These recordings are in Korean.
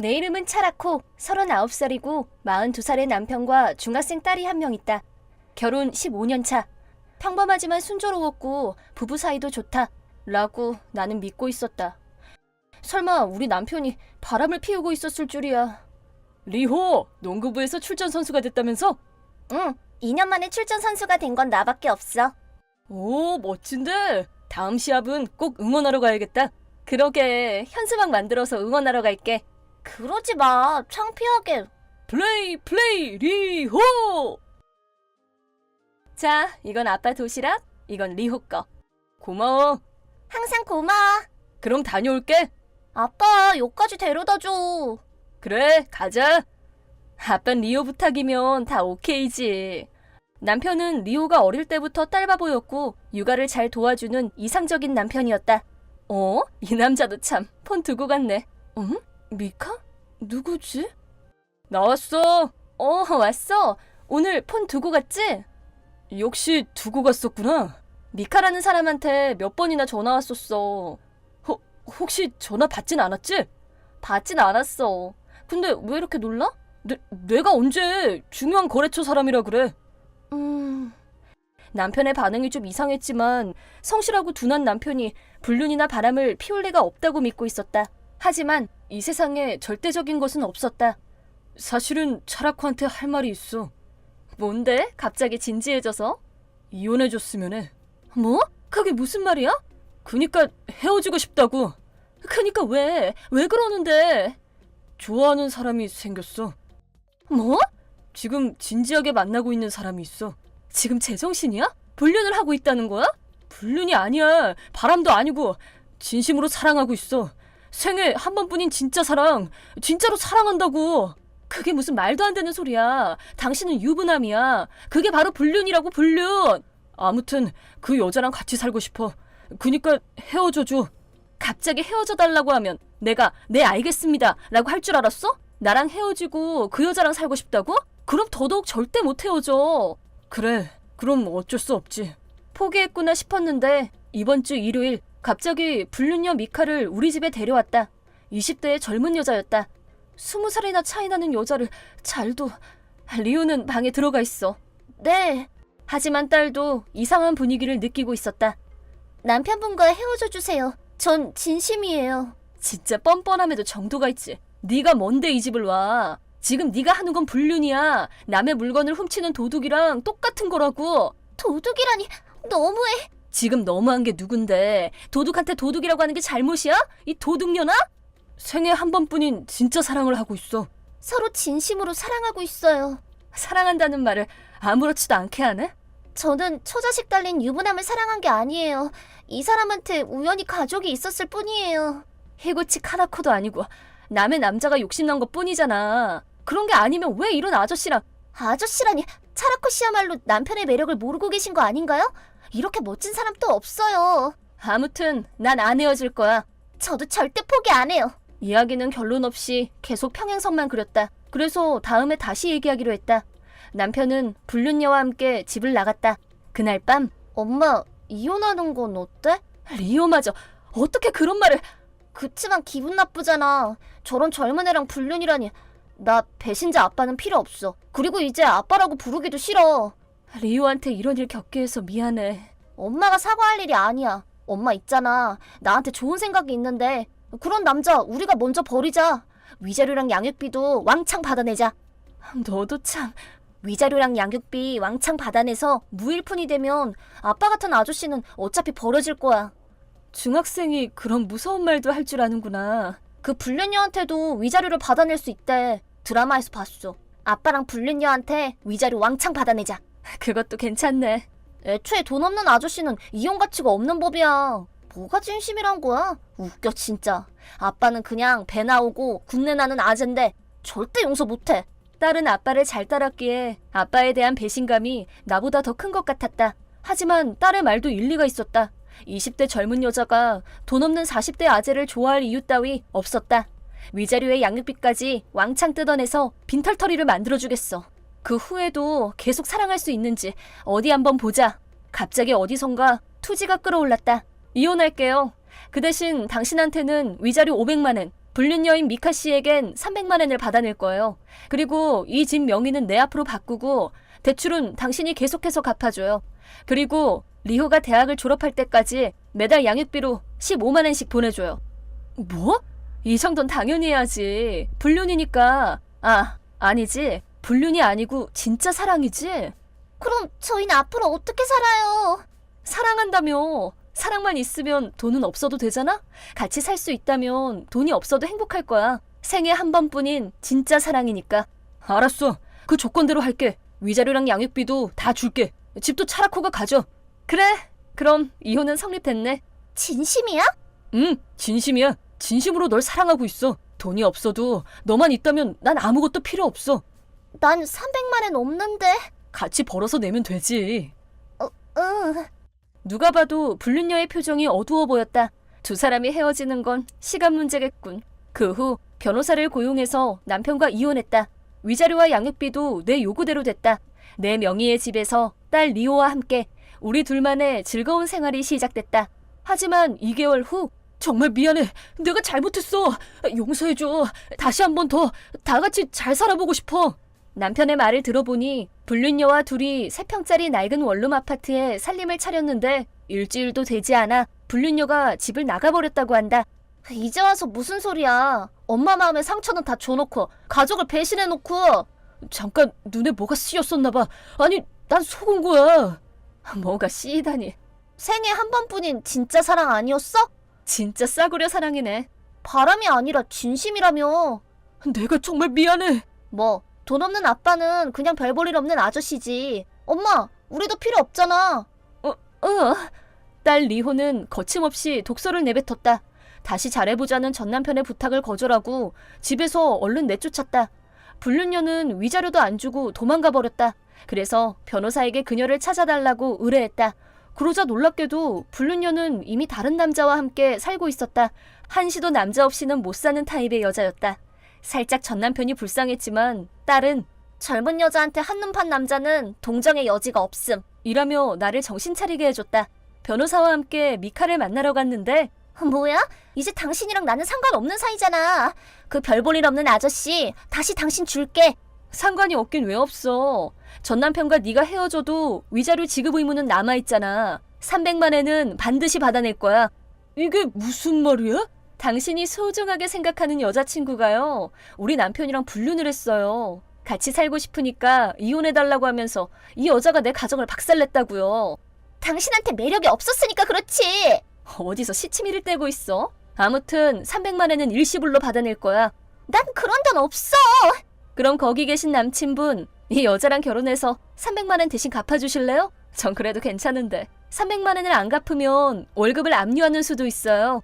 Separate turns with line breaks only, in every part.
내 이름은 차라코, 39살이고 42살의 남편과 중학생 딸이 한 명 있다. 결혼 15년 차. 평범하지만 순조로웠고 부부 사이도 좋다. 라고 나는 믿고 있었다. 설마 우리 남편이 바람을 피우고 있었을 줄이야. 리호, 농구부에서 출전 선수가 됐다면서? 응, 2년 만에 출전 선수가 된 건 나밖에 없어. 오, 멋진데? 다음 시합은 꼭 응원하러 가야겠다. 그러게, 현수막 만들어서 응원하러 갈게. 그러지 마, 창피하게. 플레이, 플레이, 리호! 자, 이건 아빠 도시락, 이건 리호 거. 고마워. 항상 고마워. 그럼 다녀올게. 아빠, 여기까지 데려다줘. 그래, 가자. 아빤 리호 부탁이면 다 오케이지. 남편은 리호가 어릴 때부터 딸바보였고 육아를 잘 도와주는 이상적인 남편이었다. 이 남자도 참 폰 두고 갔네. 응? 미카? 누구지? 나왔어. 왔어. 오늘 폰 두고 갔지? 역시 두고 갔었구나. 미카라는 사람한테 몇 번이나 전화 왔었어. 혹시 전화 받진 않았지? 받진 않았어. 근데 왜 이렇게 놀라? 내가 언제 중요한 거래처 사람이라 그래? 남편의 반응이 좀 이상했지만 성실하고 둔한 남편이 불륜이나 바람을 피울 리가 없다고 믿고 있었다. 하지만 이 세상에 절대적인 것은 없었다. 사실은 차라코한테 할 말이 있어. 뭔데? 갑자기 진지해져서? 이혼해줬으면 해. 뭐? 그게 무슨 말이야? 그니까 헤어지고 싶다고. 그니까 왜? 왜 그러는데? 좋아하는 사람이 생겼어. 뭐? 지금 진지하게 만나고 있는 사람이 있어. 지금 제정신이야? 불륜을 하고 있다는 거야? 불륜이 아니야. 바람도 아니고 진심으로 사랑하고 있어. 생애 한 번뿐인 진짜 사랑. 진짜로 사랑한다고. 그게 무슨 말도 안 되는 소리야. 당신은 유부남이야. 그게 바로 불륜이라고, 불륜. 아무튼 그 여자랑 같이 살고 싶어. 그니까 헤어져줘. 갑자기 헤어져 달라고 하면 내가 네 알겠습니다 라고 할 줄 알았어? 나랑 헤어지고 그 여자랑 살고 싶다고? 그럼 더더욱 절대 못 헤어져. 그래, 그럼 어쩔 수 없지. 포기했구나 싶었는데 이번 주 일요일 갑자기 불륜녀 미카를 우리 집에 데려왔다. 20대의 젊은 여자였다. 20살이나 차이 나는 여자를 잘도. 리오는 방에 들어가 있어. 네. 하지만 딸도 이상한 분위기를 느끼고 있었다. 남편분과 헤어져 주세요. 전 진심이에요. 진짜 뻔뻔함에도 정도가 있지. 네가 뭔데 이 집을 와. 지금 네가 하는 건 불륜이야. 남의 물건을 훔치는 도둑이랑 똑같은 거라고. 도둑이라니 너무해. 지금 너무한 게 누군데. 도둑한테 도둑이라고 하는 게 잘못이야? 이 도둑년아? 생애 한 번뿐인 진짜 사랑을 하고 있어. 서로 진심으로 사랑하고 있어요. 사랑한다는 말을 아무렇지도 않게 하네? 저는 처자식 달린 유부남을 사랑한 게 아니에요. 이 사람한테 우연히 가족이 있었을 뿐이에요. 히구치 카나코도 아니고 남의 남자가 욕심난 것 뿐이잖아. 그런 게 아니면 왜 이런 아저씨랑. 아저씨라니, 차라코 씨야말로 남편의 매력을 모르고 계신 거 아닌가요? 이렇게 멋진 사람 또 없어요. 아무튼 난 안 헤어질 거야. 저도 절대 포기 안 해요. 이야기는 결론 없이 계속 평행선만 그렸다. 그래서 다음에 다시 얘기하기로 했다. 남편은 불륜녀와 함께 집을 나갔다. 그날 밤 엄마, 이혼하는 건 어때? 리오마저 어떻게 그런 말을. 그치만 기분 나쁘잖아. 저런 젊은 애랑 불륜이라니. 나 배신자 아빠는 필요 없어. 그리고 이제 아빠라고 부르기도 싫어. 리오한테 이런 일 겪게 해서 미안해. 엄마가 사과할 일이 아니야. 엄마 있잖아. 나한테 좋은 생각이 있는데 그런 남자 우리가 먼저 버리자. 위자료랑 양육비도 왕창 받아내자. 너도 참. 위자료랑 양육비 왕창 받아내서 무일푼이 되면 아빠 같은 아저씨는 어차피 버려질 거야. 중학생이 그런 무서운 말도 할 줄 아는구나. 그 불륜녀한테도 위자료를 받아낼 수 있대. 드라마에서 봤어. 아빠랑 불륜녀한테 위자료 왕창 받아내자. 그것도 괜찮네. 애초에 돈 없는 아저씨는 이혼 가치가 없는 법이야. 뭐가 진심이란 거야? 웃겨 진짜. 아빠는 그냥 배 나오고 군내 나는 아재인데 절대 용서 못해. 딸은 아빠를 잘 따랐기에 아빠에 대한 배신감이 나보다 더 큰 것 같았다. 하지만 딸의 말도 일리가 있었다. 20대 젊은 여자가 돈 없는 40대 아재를 좋아할 이유 따위 없었다. 위자료에 양육비까지 왕창 뜯어내서 빈털터리를 만들어주겠어. 그 후에도 계속 사랑할 수 있는지 어디 한번 보자. 갑자기 어디선가 투지가 끌어올랐다. 이혼할게요. 그 대신 당신한테는 위자료 500만 원, 불륜녀인 미카 씨에겐 300만 엔을 받아낼 거예요. 그리고 이 집 명의는 내 앞으로 바꾸고 대출은 당신이 계속해서 갚아줘요. 그리고 리호가 대학을 졸업할 때까지 매달 양육비로 15만 엔씩 보내줘요. 뭐? 이 정도는 당연히 해야지. 불륜이니까. 아니지. 불륜이 아니고 진짜 사랑이지?
그럼 저희는 앞으로 어떻게 살아요?
사랑한다며. 사랑만 있으면 돈은 없어도 되잖아? 같이 살 수 있다면 돈이 없어도 행복할 거야. 생애 한 번뿐인 진짜 사랑이니까. 알았어. 그 조건대로 할게. 위자료랑 양육비도 다 줄게. 집도 차라코가 가져. 그래. 그럼 이혼은 성립됐네.
진심이야?
응, 진심이야. 진심으로 널 사랑하고 있어. 돈이 없어도 너만 있다면 난 아무것도 필요 없어.
난 300만 엔 없는데.
같이 벌어서 내면 되지.
응.
누가 봐도 불륜녀의 표정이 어두워 보였다. 두 사람이 헤어지는 건 시간 문제겠군. 그 후 변호사를 고용해서 남편과 이혼했다. 위자료와 양육비도 내 요구대로 됐다. 내 명의의 집에서 딸 리오와 함께 우리 둘만의 즐거운 생활이 시작됐다. 하지만 2개월 후 정말 미안해. 내가 잘못했어. 용서해줘. 다시 한 번 더 다 같이 잘 살아보고 싶어. 남편의 말을 들어보니 불륜녀와 둘이 3평짜리 낡은 원룸 아파트에 살림을 차렸는데 일주일도 되지 않아 불륜녀가 집을 나가버렸다고 한다.
이제 와서 무슨 소리야. 엄마 마음에 상처는 다 줘놓고 가족을 배신해놓고.
잠깐 눈에 뭐가 씌었었나 봐. 아니, 난 속은 거야. 뭐가 씌이다니.
생애 한 번뿐인 진짜 사랑 아니었어?
진짜 싸구려 사랑이네.
바람이 아니라 진심이라며.
내가 정말 미안해.
뭐 돈 없는 아빠는 그냥 별 볼 일 없는 아저씨지. 엄마, 우리도 필요 없잖아.
딸 리호는 거침없이 독서를 내뱉었다. 다시 잘해보자는 전남편의 부탁을 거절하고 집에서 얼른 내쫓았다. 불륜녀는 위자료도 안 주고 도망가 버렸다. 그래서 변호사에게 그녀를 찾아달라고 의뢰했다. 그러자 놀랍게도 불륜녀는 이미 다른 남자와 함께 살고 있었다. 한시도 남자 없이는 못 사는 타입의 여자였다. 살짝 전남편이 불쌍했지만 딸은
젊은 여자한테 한눈 판 남자는 동정의 여지가 없음.
이라며 나를 정신 차리게 해줬다. 변호사와 함께 미카를 만나러 갔는데
뭐야? 이제 당신이랑 나는 상관없는 사이잖아. 그 별 볼 일 없는 아저씨 다시 당신 줄게.
상관이 없긴 왜 없어. 전남편과 네가 헤어져도 위자료 지급 의무는 남아있잖아. 300만 엔은 반드시 받아낼 거야. 이게 무슨 말이야? 당신이 소중하게 생각하는 여자친구가요. 우리 남편이랑 불륜을 했어요. 같이 살고 싶으니까 이혼해달라고 하면서 이 여자가 내 가정을 박살냈다고요.
당신한테 매력이 없었으니까 그렇지.
어디서 시치미를 떼고 있어? 아무튼 300만 엔은 일시불로 받아낼 거야.
난 그런 돈 없어.
그럼 거기 계신 남친분, 이 여자랑 결혼해서 300만 엔 대신 갚아주실래요? 전 그래도 괜찮은데 300만 엔을 안 갚으면 월급을 압류하는 수도 있어요.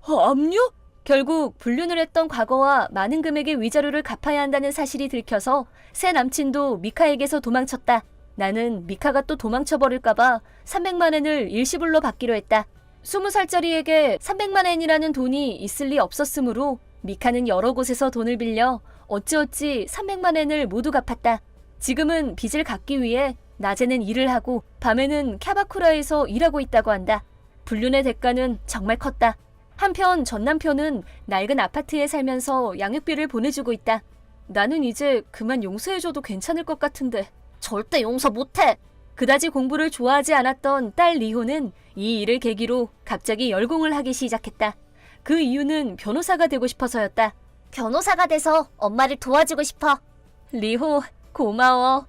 압류? 결국 불륜을 했던 과거와 많은 금액의 위자료를 갚아야 한다는 사실이 들켜서 새 남친도 미카에게서 도망쳤다. 나는 미카가 또 도망쳐버릴까봐 300만 엔을 일시불로 받기로 했다. 20살짜리에게 300만 엔이라는 돈이 있을 리 없었으므로 미카는 여러 곳에서 돈을 빌려 어찌어찌 300만 엔을 모두 갚았다. 지금은 빚을 갚기 위해 낮에는 일을 하고 밤에는 캬바쿠라에서 일하고 있다고 한다. 불륜의 대가는 정말 컸다. 한편 전 남편은 낡은 아파트에 살면서 양육비를 보내주고 있다. 나는 이제 그만 용서해줘도 괜찮을 것 같은데.
절대 용서 못해.
그다지 공부를 좋아하지 않았던 딸 리호는 이 일을 계기로 갑자기 열공을 하기 시작했다. 그 이유는 변호사가 되고 싶어서였다.
변호사가 돼서 엄마를 도와주고 싶어.
리호, 고마워.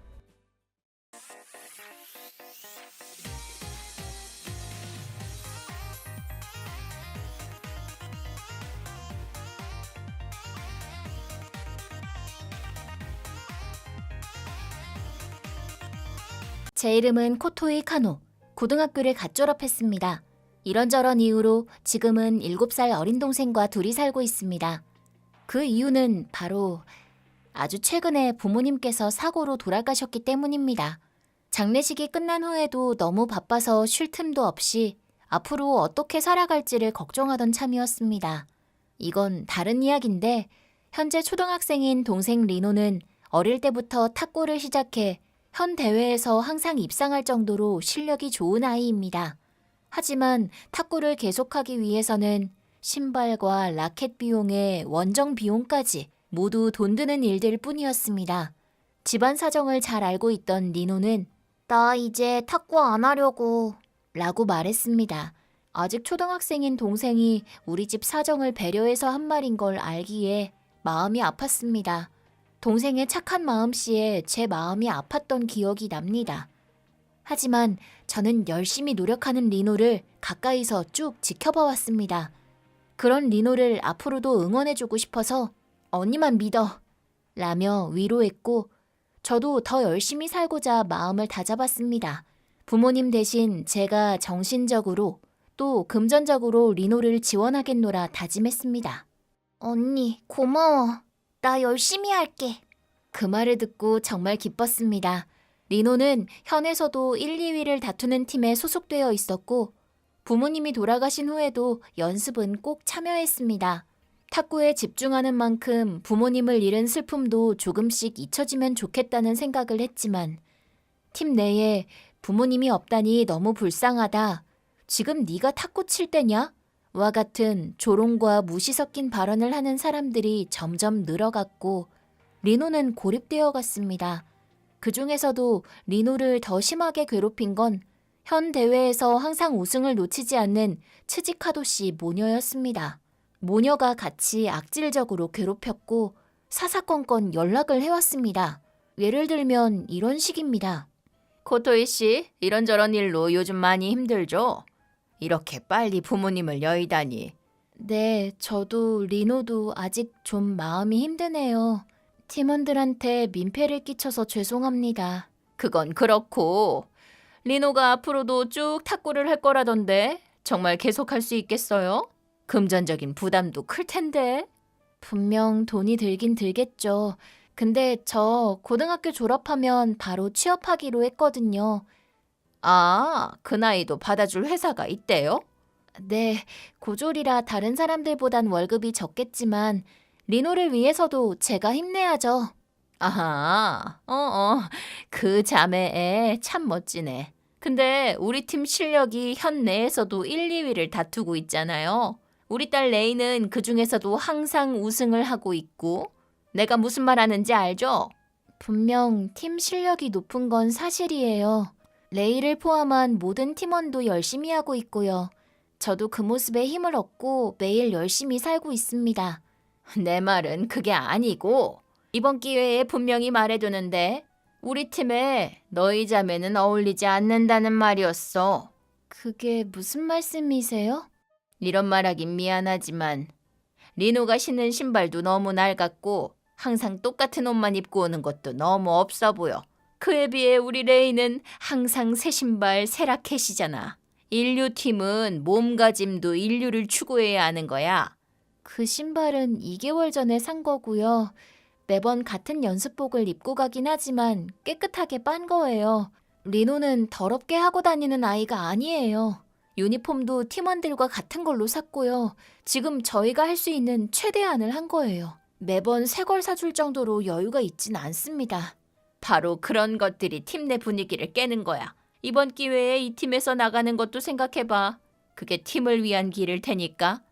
제 이름은 코토이 카노. 고등학교를 갓 졸업했습니다. 이런저런 이유로 지금은 7살 어린 동생과 둘이 살고 있습니다. 그 이유는 바로 아주 최근에 부모님께서 사고로 돌아가셨기 때문입니다. 장례식이 끝난 후에도 너무 바빠서 쉴 틈도 없이 앞으로 어떻게 살아갈지를 걱정하던 참이었습니다. 이건 다른 이야기인데 현재 초등학생인 동생 리노는 어릴 때부터 탁구를 시작해 현 대회에서 항상 입상할 정도로 실력이 좋은 아이입니다. 하지만 탁구를 계속하기 위해서는 신발과 라켓 비용에 원정 비용까지 모두 돈 드는 일들 뿐이었습니다. 집안 사정을 잘 알고 있던 리노는
나 이제 탁구 안 하려고.
라고 말했습니다. 아직 초등학생인 동생이 우리 집 사정을 배려해서 한 말인 걸 알기에 마음이 아팠습니다. 동생의 착한 마음씨에 제 마음이 아팠던 기억이 납니다. 하지만 저는 열심히 노력하는 리노를 가까이서 쭉 지켜봐 왔습니다. 그런 리노를 앞으로도 응원해주고 싶어서 언니만 믿어 라며 위로했고 저도 더 열심히 살고자 마음을 다잡았습니다. 부모님 대신 제가 정신적으로 또 금전적으로 리노를 지원하겠노라 다짐했습니다.
언니, 고마워. 나 열심히 할게.
그 말을 듣고 정말 기뻤습니다. 리노는 현에서도 1, 2위를 다투는 팀에 소속되어 있었고 부모님이 돌아가신 후에도 연습은 꼭 참여했습니다. 탁구에 집중하는 만큼 부모님을 잃은 슬픔도 조금씩 잊혀지면 좋겠다는 생각을 했지만 팀 내에 부모님이 없다니 너무 불쌍하다. 지금 네가 탁구 칠 때냐? 와 같은 조롱과 무시 섞인 발언을 하는 사람들이 점점 늘어갔고 리노는 고립되어 갔습니다. 그 중에서도 리노를 더 심하게 괴롭힌 건 현 대회에서 항상 우승을 놓치지 않는 츠지카도 씨 모녀였습니다. 모녀가 같이 악질적으로 괴롭혔고 사사건건 연락을 해왔습니다. 예를 들면 이런 식입니다. 코토이 씨, 이런저런 일로 요즘 많이 힘들죠? 이렇게 빨리 부모님을 여의다니. 네, 저도 리노도 아직 좀 마음이 힘드네요. 팀원들한테 민폐를 끼쳐서 죄송합니다. 그건 그렇고 리노가 앞으로도 쭉 탁구를 할 거라던데 정말 계속할 수 있겠어요? 금전적인 부담도 클 텐데. 분명 돈이 들긴 들겠죠. 근데 저 고등학교 졸업하면 바로 취업하기로 했거든요. 아, 그 나이도 받아줄 회사가 있대요? 네, 고졸이라 다른 사람들보단 월급이 적겠지만 리노를 위해서도 제가 힘내야죠. 아하, 그 자매애 참 멋지네. 근데 우리 팀 실력이 현 내에서도 1, 2위를 다투고 있잖아요. 우리 딸 레이는 그 중에서도 항상 우승을 하고 있고 내가 무슨 말 하는지 알죠? 분명 팀 실력이 높은 건 사실이에요. 레이를 포함한 모든 팀원도 열심히 하고 있고요. 저도 그 모습에 힘을 얻고 매일 열심히 살고 있습니다. 내 말은 그게 아니고 이번 기회에 분명히 말해두는데 우리 팀에 너희 자매는 어울리지 않는다는 말이었어. 그게 무슨 말씀이세요? 이런 말하긴 미안하지만 리노가 신는 신발도 너무 낡았고 항상 똑같은 옷만 입고 오는 것도 너무 없어 보여. 그에 비해 우리 레이는 항상 새 신발, 새 라켓이잖아. 인류팀은 몸가짐도 인류를 추구해야 하는 거야. 그 신발은 2개월 전에 산 거고요. 매번 같은 연습복을 입고 가긴 하지만 깨끗하게 빤 거예요. 리노는 더럽게 하고 다니는 아이가 아니에요. 유니폼도 팀원들과 같은 걸로 샀고요. 지금 저희가 할 수 있는 최대한을 한 거예요. 매번 새 걸 사줄 정도로 여유가 있진 않습니다. 바로 그런 것들이 팀 내 분위기를 깨는 거야. 이번 기회에 이 팀에서 나가는 것도 생각해봐. 그게 팀을 위한 길일 테니까.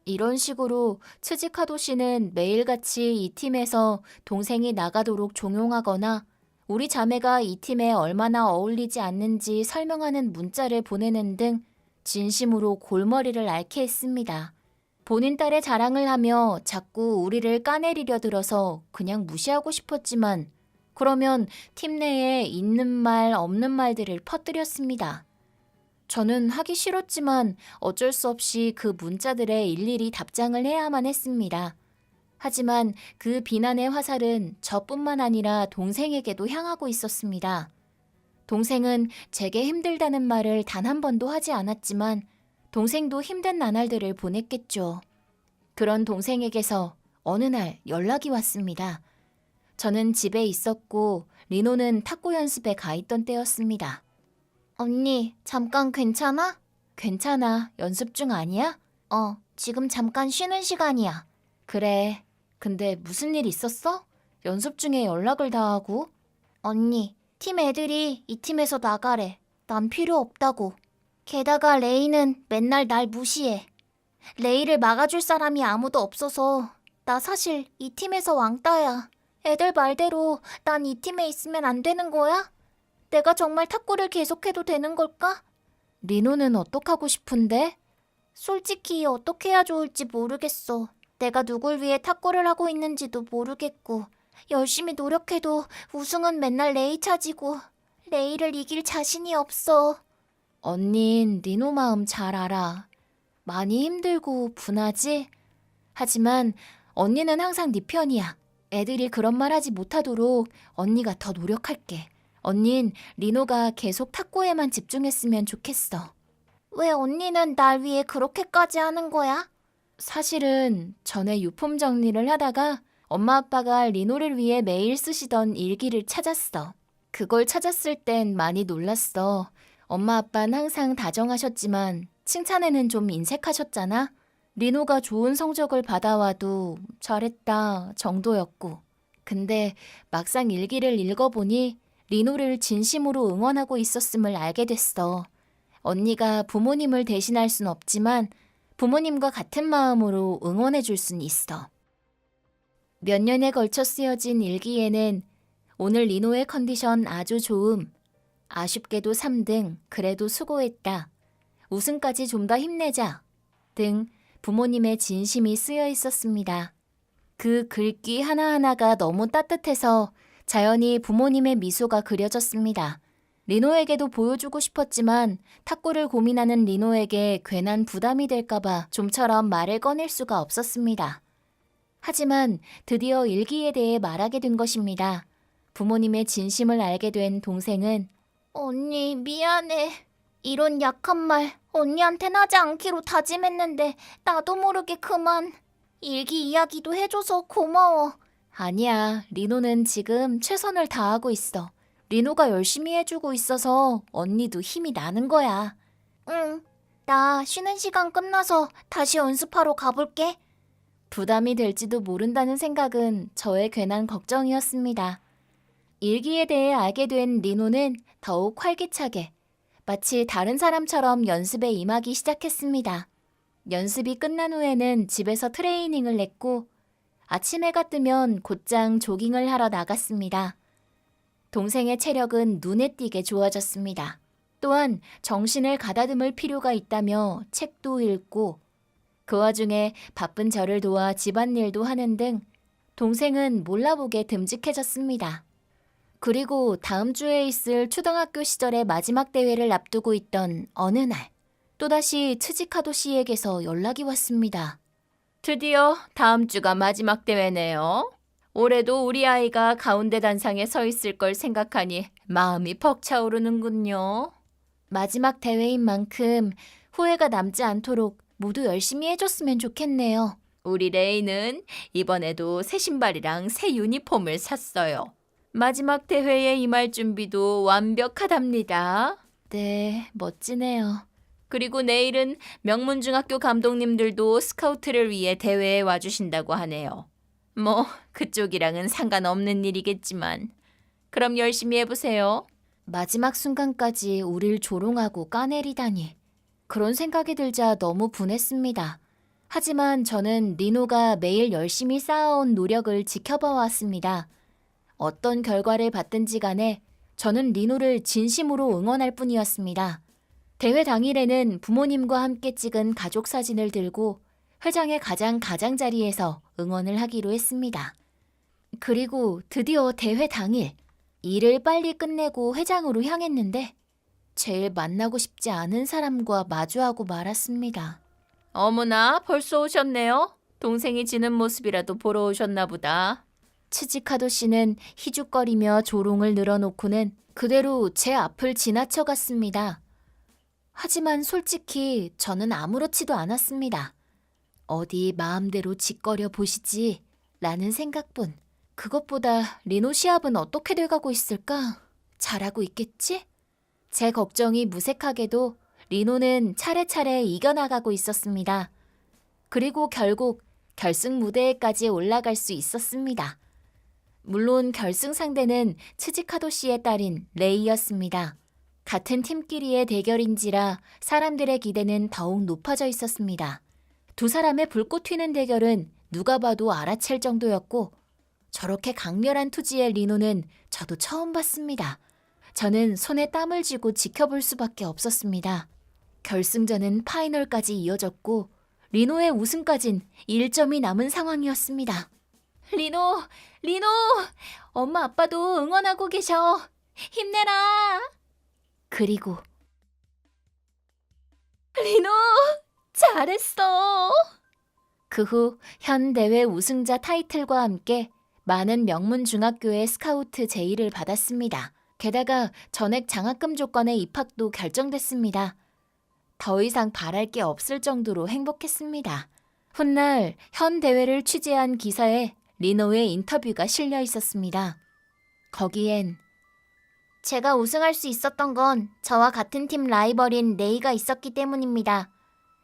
이런 식으로 츠지카도 씨는 매일같이 이 팀에서 동생이 나가도록 종용하거나 우리 자매가 이 팀에 얼마나 어울리지 않는지 설명하는 문자를 보내는 등 진심으로 골머리를 앓게 했습니다. 본인 딸의 자랑을 하며 자꾸 우리를 까내리려 들어서 그냥 무시하고 싶었지만 그러면 팀 내에 있는 말 없는 말들을 퍼뜨렸습니다. 저는 하기 싫었지만 어쩔 수 없이 그 문자들에 일일이 답장을 해야만 했습니다. 하지만 그 비난의 화살은 저뿐만 아니라 동생에게도 향하고 있었습니다. 동생은 제게 힘들다는 말을 단 한 번도 하지 않았지만 동생도 힘든 나날들을 보냈겠죠. 그런 동생에게서 어느 날 연락이 왔습니다. 저는 집에 있었고 리노는 탁구 연습에 가 있던 때였습니다.
언니, 잠깐 괜찮아?
괜찮아. 연습 중 아니야?
지금 잠깐 쉬는 시간이야.
그래. 근데 무슨 일 있었어? 연습 중에 연락을 다 하고.
언니, 팀 애들이 이 팀에서 나가래. 난 필요 없다고. 게다가 레이는 맨날 날 무시해. 레이를 막아줄 사람이 아무도 없어서 나 사실 이 팀에서 왕따야. 애들 말대로 난 이 팀에 있으면 안 되는 거야? 내가 정말 탁구를 계속해도 되는 걸까?
리노는 어떡하고 싶은데?
솔직히 어떻게 해야 좋을지 모르겠어. 내가 누굴 위해 탁구를 하고 있는지도 모르겠고 열심히 노력해도 우승은 맨날 레이 차지고 레이를 이길 자신이 없어.
언닌 리노 마음 잘 알아. 많이 힘들고 분하지? 하지만 언니는 항상 네 편이야. 애들이 그런 말 하지 못하도록 언니가 더 노력할게. 언닌 리노가 계속 탁구에만 집중했으면 좋겠어.
왜 언니는 날 위해 그렇게까지 하는 거야?
사실은 전에 유품 정리를 하다가 엄마 아빠가 리노를 위해 매일 쓰시던 일기를 찾았어. 그걸 찾았을 땐 많이 놀랐어. 엄마 아빠는 항상 다정하셨지만 칭찬에는 좀 인색하셨잖아. 리노가 좋은 성적을 받아와도 잘했다 정도였고. 근데 막상 일기를 읽어보니 리노를 진심으로 응원하고 있었음을 알게 됐어. 언니가 부모님을 대신할 순 없지만 부모님과 같은 마음으로 응원해줄 순 있어. 몇 년에 걸쳐 쓰여진 일기에는 오늘 리노의 컨디션 아주 좋음, 아쉽게도 3등, 그래도 수고했다, 우승까지 좀 더 힘내자 등 부모님의 진심이 쓰여 있었습니다. 그 글귀 하나하나가 너무 따뜻해서 자연히 부모님의 미소가 그려졌습니다. 리노에게도 보여주고 싶었지만 탁구를 고민하는 리노에게 괜한 부담이 될까봐 좀처럼 말을 꺼낼 수가 없었습니다. 하지만 드디어 일기에 대해 말하게 된 것입니다. 부모님의 진심을 알게 된 동생은
언니 미안해. 이런 약한 말 언니한텐 하지 않기로 다짐했는데 나도 모르게 그만. 일기 이야기도 해줘서 고마워.
아니야, 리노는 지금 최선을 다하고 있어. 리노가 열심히 해주고 있어서 언니도 힘이 나는 거야.
응, 나 쉬는 시간 끝나서 다시 연습하러 가볼게.
부담이 될지도 모른다는 생각은 저의 괜한 걱정이었습니다. 일기에 대해 알게 된 리노는 더욱 활기차게 마치 다른 사람처럼 연습에 임하기 시작했습니다. 연습이 끝난 후에는 집에서 트레이닝을 했고 아침 해가 뜨면 곧장 조깅을 하러 나갔습니다. 동생의 체력은 눈에 띄게 좋아졌습니다. 또한 정신을 가다듬을 필요가 있다며 책도 읽고 그 와중에 바쁜 저를 도와 집안일도 하는 등 동생은 몰라보게 듬직해졌습니다. 그리고 다음 주에 있을 초등학교 시절의 마지막 대회를 앞두고 있던 어느 날 또다시 츠지카도 씨에게서 연락이 왔습니다. 드디어 다음 주가 마지막 대회네요. 올해도 우리 아이가 가운데 단상에 서 있을 걸 생각하니 마음이 벅차오르는군요. 마지막 대회인 만큼 후회가 남지 않도록 모두 열심히 해줬으면 좋겠네요. 우리 레이는 이번에도 새 신발이랑 새 유니폼을 샀어요. 마지막 대회에 임할 준비도 완벽하답니다. 네, 멋지네요. 그리고 내일은 명문중학교 감독님들도 스카우트를 위해 대회에 와주신다고 하네요. 뭐 그쪽이랑은 상관없는 일이겠지만 그럼 열심히 해보세요. 마지막 순간까지 우릴 조롱하고 까내리다니. 그런 생각이 들자 너무 분했습니다. 하지만 저는 리노가 매일 열심히 쌓아온 노력을 지켜봐 왔습니다. 어떤 결과를 받든지 간에 저는 리노를 진심으로 응원할 뿐이었습니다. 대회 당일에는 부모님과 함께 찍은 가족 사진을 들고 회장의 가장자리에서 응원을 하기로 했습니다. 그리고 드디어 대회 당일 일을 빨리 끝내고 회장으로 향했는데 제일 만나고 싶지 않은 사람과 마주하고 말았습니다. 어머나 벌써 오셨네요. 동생이 지는 모습이라도 보러 오셨나 보다. 츠지카도 씨는 희죽거리며 조롱을 늘어놓고는 그대로 제 앞을 지나쳐갔습니다. 하지만 솔직히 저는 아무렇지도 않았습니다. 어디 마음대로 짓거려 보시지 라는 생각뿐. 그것보다 리노 시합은 어떻게 돼가고 있을까? 잘하고 있겠지? 제 걱정이 무색하게도 리노는 차례차례 이겨나가고 있었습니다. 그리고 결국 결승 무대에까지 올라갈 수 있었습니다. 물론 결승 상대는 츠지카도 씨의 딸인 레이였습니다. 같은 팀끼리의 대결인지라 사람들의 기대는 더욱 높아져 있었습니다. 두 사람의 불꽃 튀는 대결은 누가 봐도 알아챌 정도였고 저렇게 강렬한 투지의 리노는 저도 처음 봤습니다. 저는 손에 땀을 쥐고 지켜볼 수밖에 없었습니다. 결승전은 파이널까지 이어졌고 리노의 우승까진 1점이 남은 상황이었습니다. 리노! 리노! 엄마 아빠도 응원하고 계셔. 힘내라! 그리고 리노! 잘했어! 그 후 현 대회 우승자 타이틀과 함께 많은 명문 중학교의 스카우트 제의를 받았습니다. 게다가 전액 장학금 조건의 입학도 결정됐습니다. 더 이상 바랄 게 없을 정도로 행복했습니다. 훗날 현 대회를 취재한 기사에 리노의 인터뷰가 실려 있었습니다. 거기엔
제가 우승할 수 있었던 건 저와 같은 팀 라이벌인 레이가 있었기 때문입니다.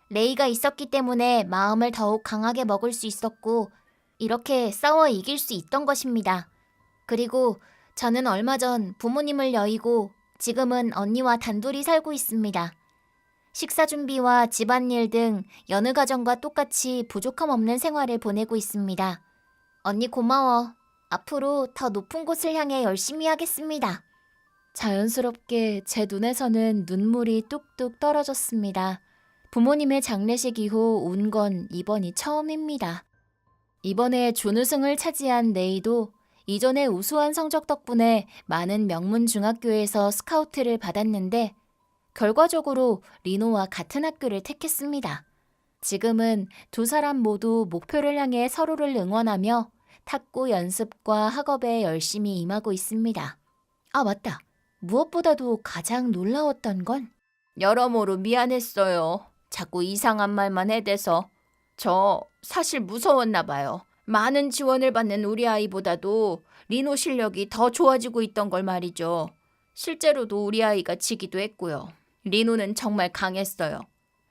레이가 있었기 때문에 마음을 더욱 강하게 먹을 수 있었고 이렇게 싸워 이길 수 있던 것입니다. 그리고 저는 얼마 전 부모님을 여의고 지금은 언니와 단둘이 살고 있습니다. 식사 준비와 집안일 등 여느 가정과 똑같이 부족함 없는 생활을 보내고 있습니다. 언니 고마워. 앞으로 더 높은 곳을 향해 열심히 하겠습니다.
자연스럽게 제 눈에서는 눈물이 뚝뚝 떨어졌습니다. 부모님의 장례식 이후 운 건 이번이 처음입니다. 이번에 준우승을 차지한 레이도 이전의 우수한 성적 덕분에 많은 명문 중학교에서 스카우트를 받았는데 결과적으로 리노와 같은 학교를 택했습니다. 지금은 두 사람 모두 목표를 향해 서로를 응원하며 탁구 연습과 학업에 열심히 임하고 있습니다. 아, 맞다. 무엇보다도 가장 놀라웠던 건 여러모로 미안했어요. 자꾸 이상한 말만 해대서. 저 사실 무서웠나 봐요. 많은 지원을 받는 우리 아이보다도 리노 실력이 더 좋아지고 있던 걸 말이죠. 실제로도 우리 아이가 지기도 했고요. 리노는 정말 강했어요.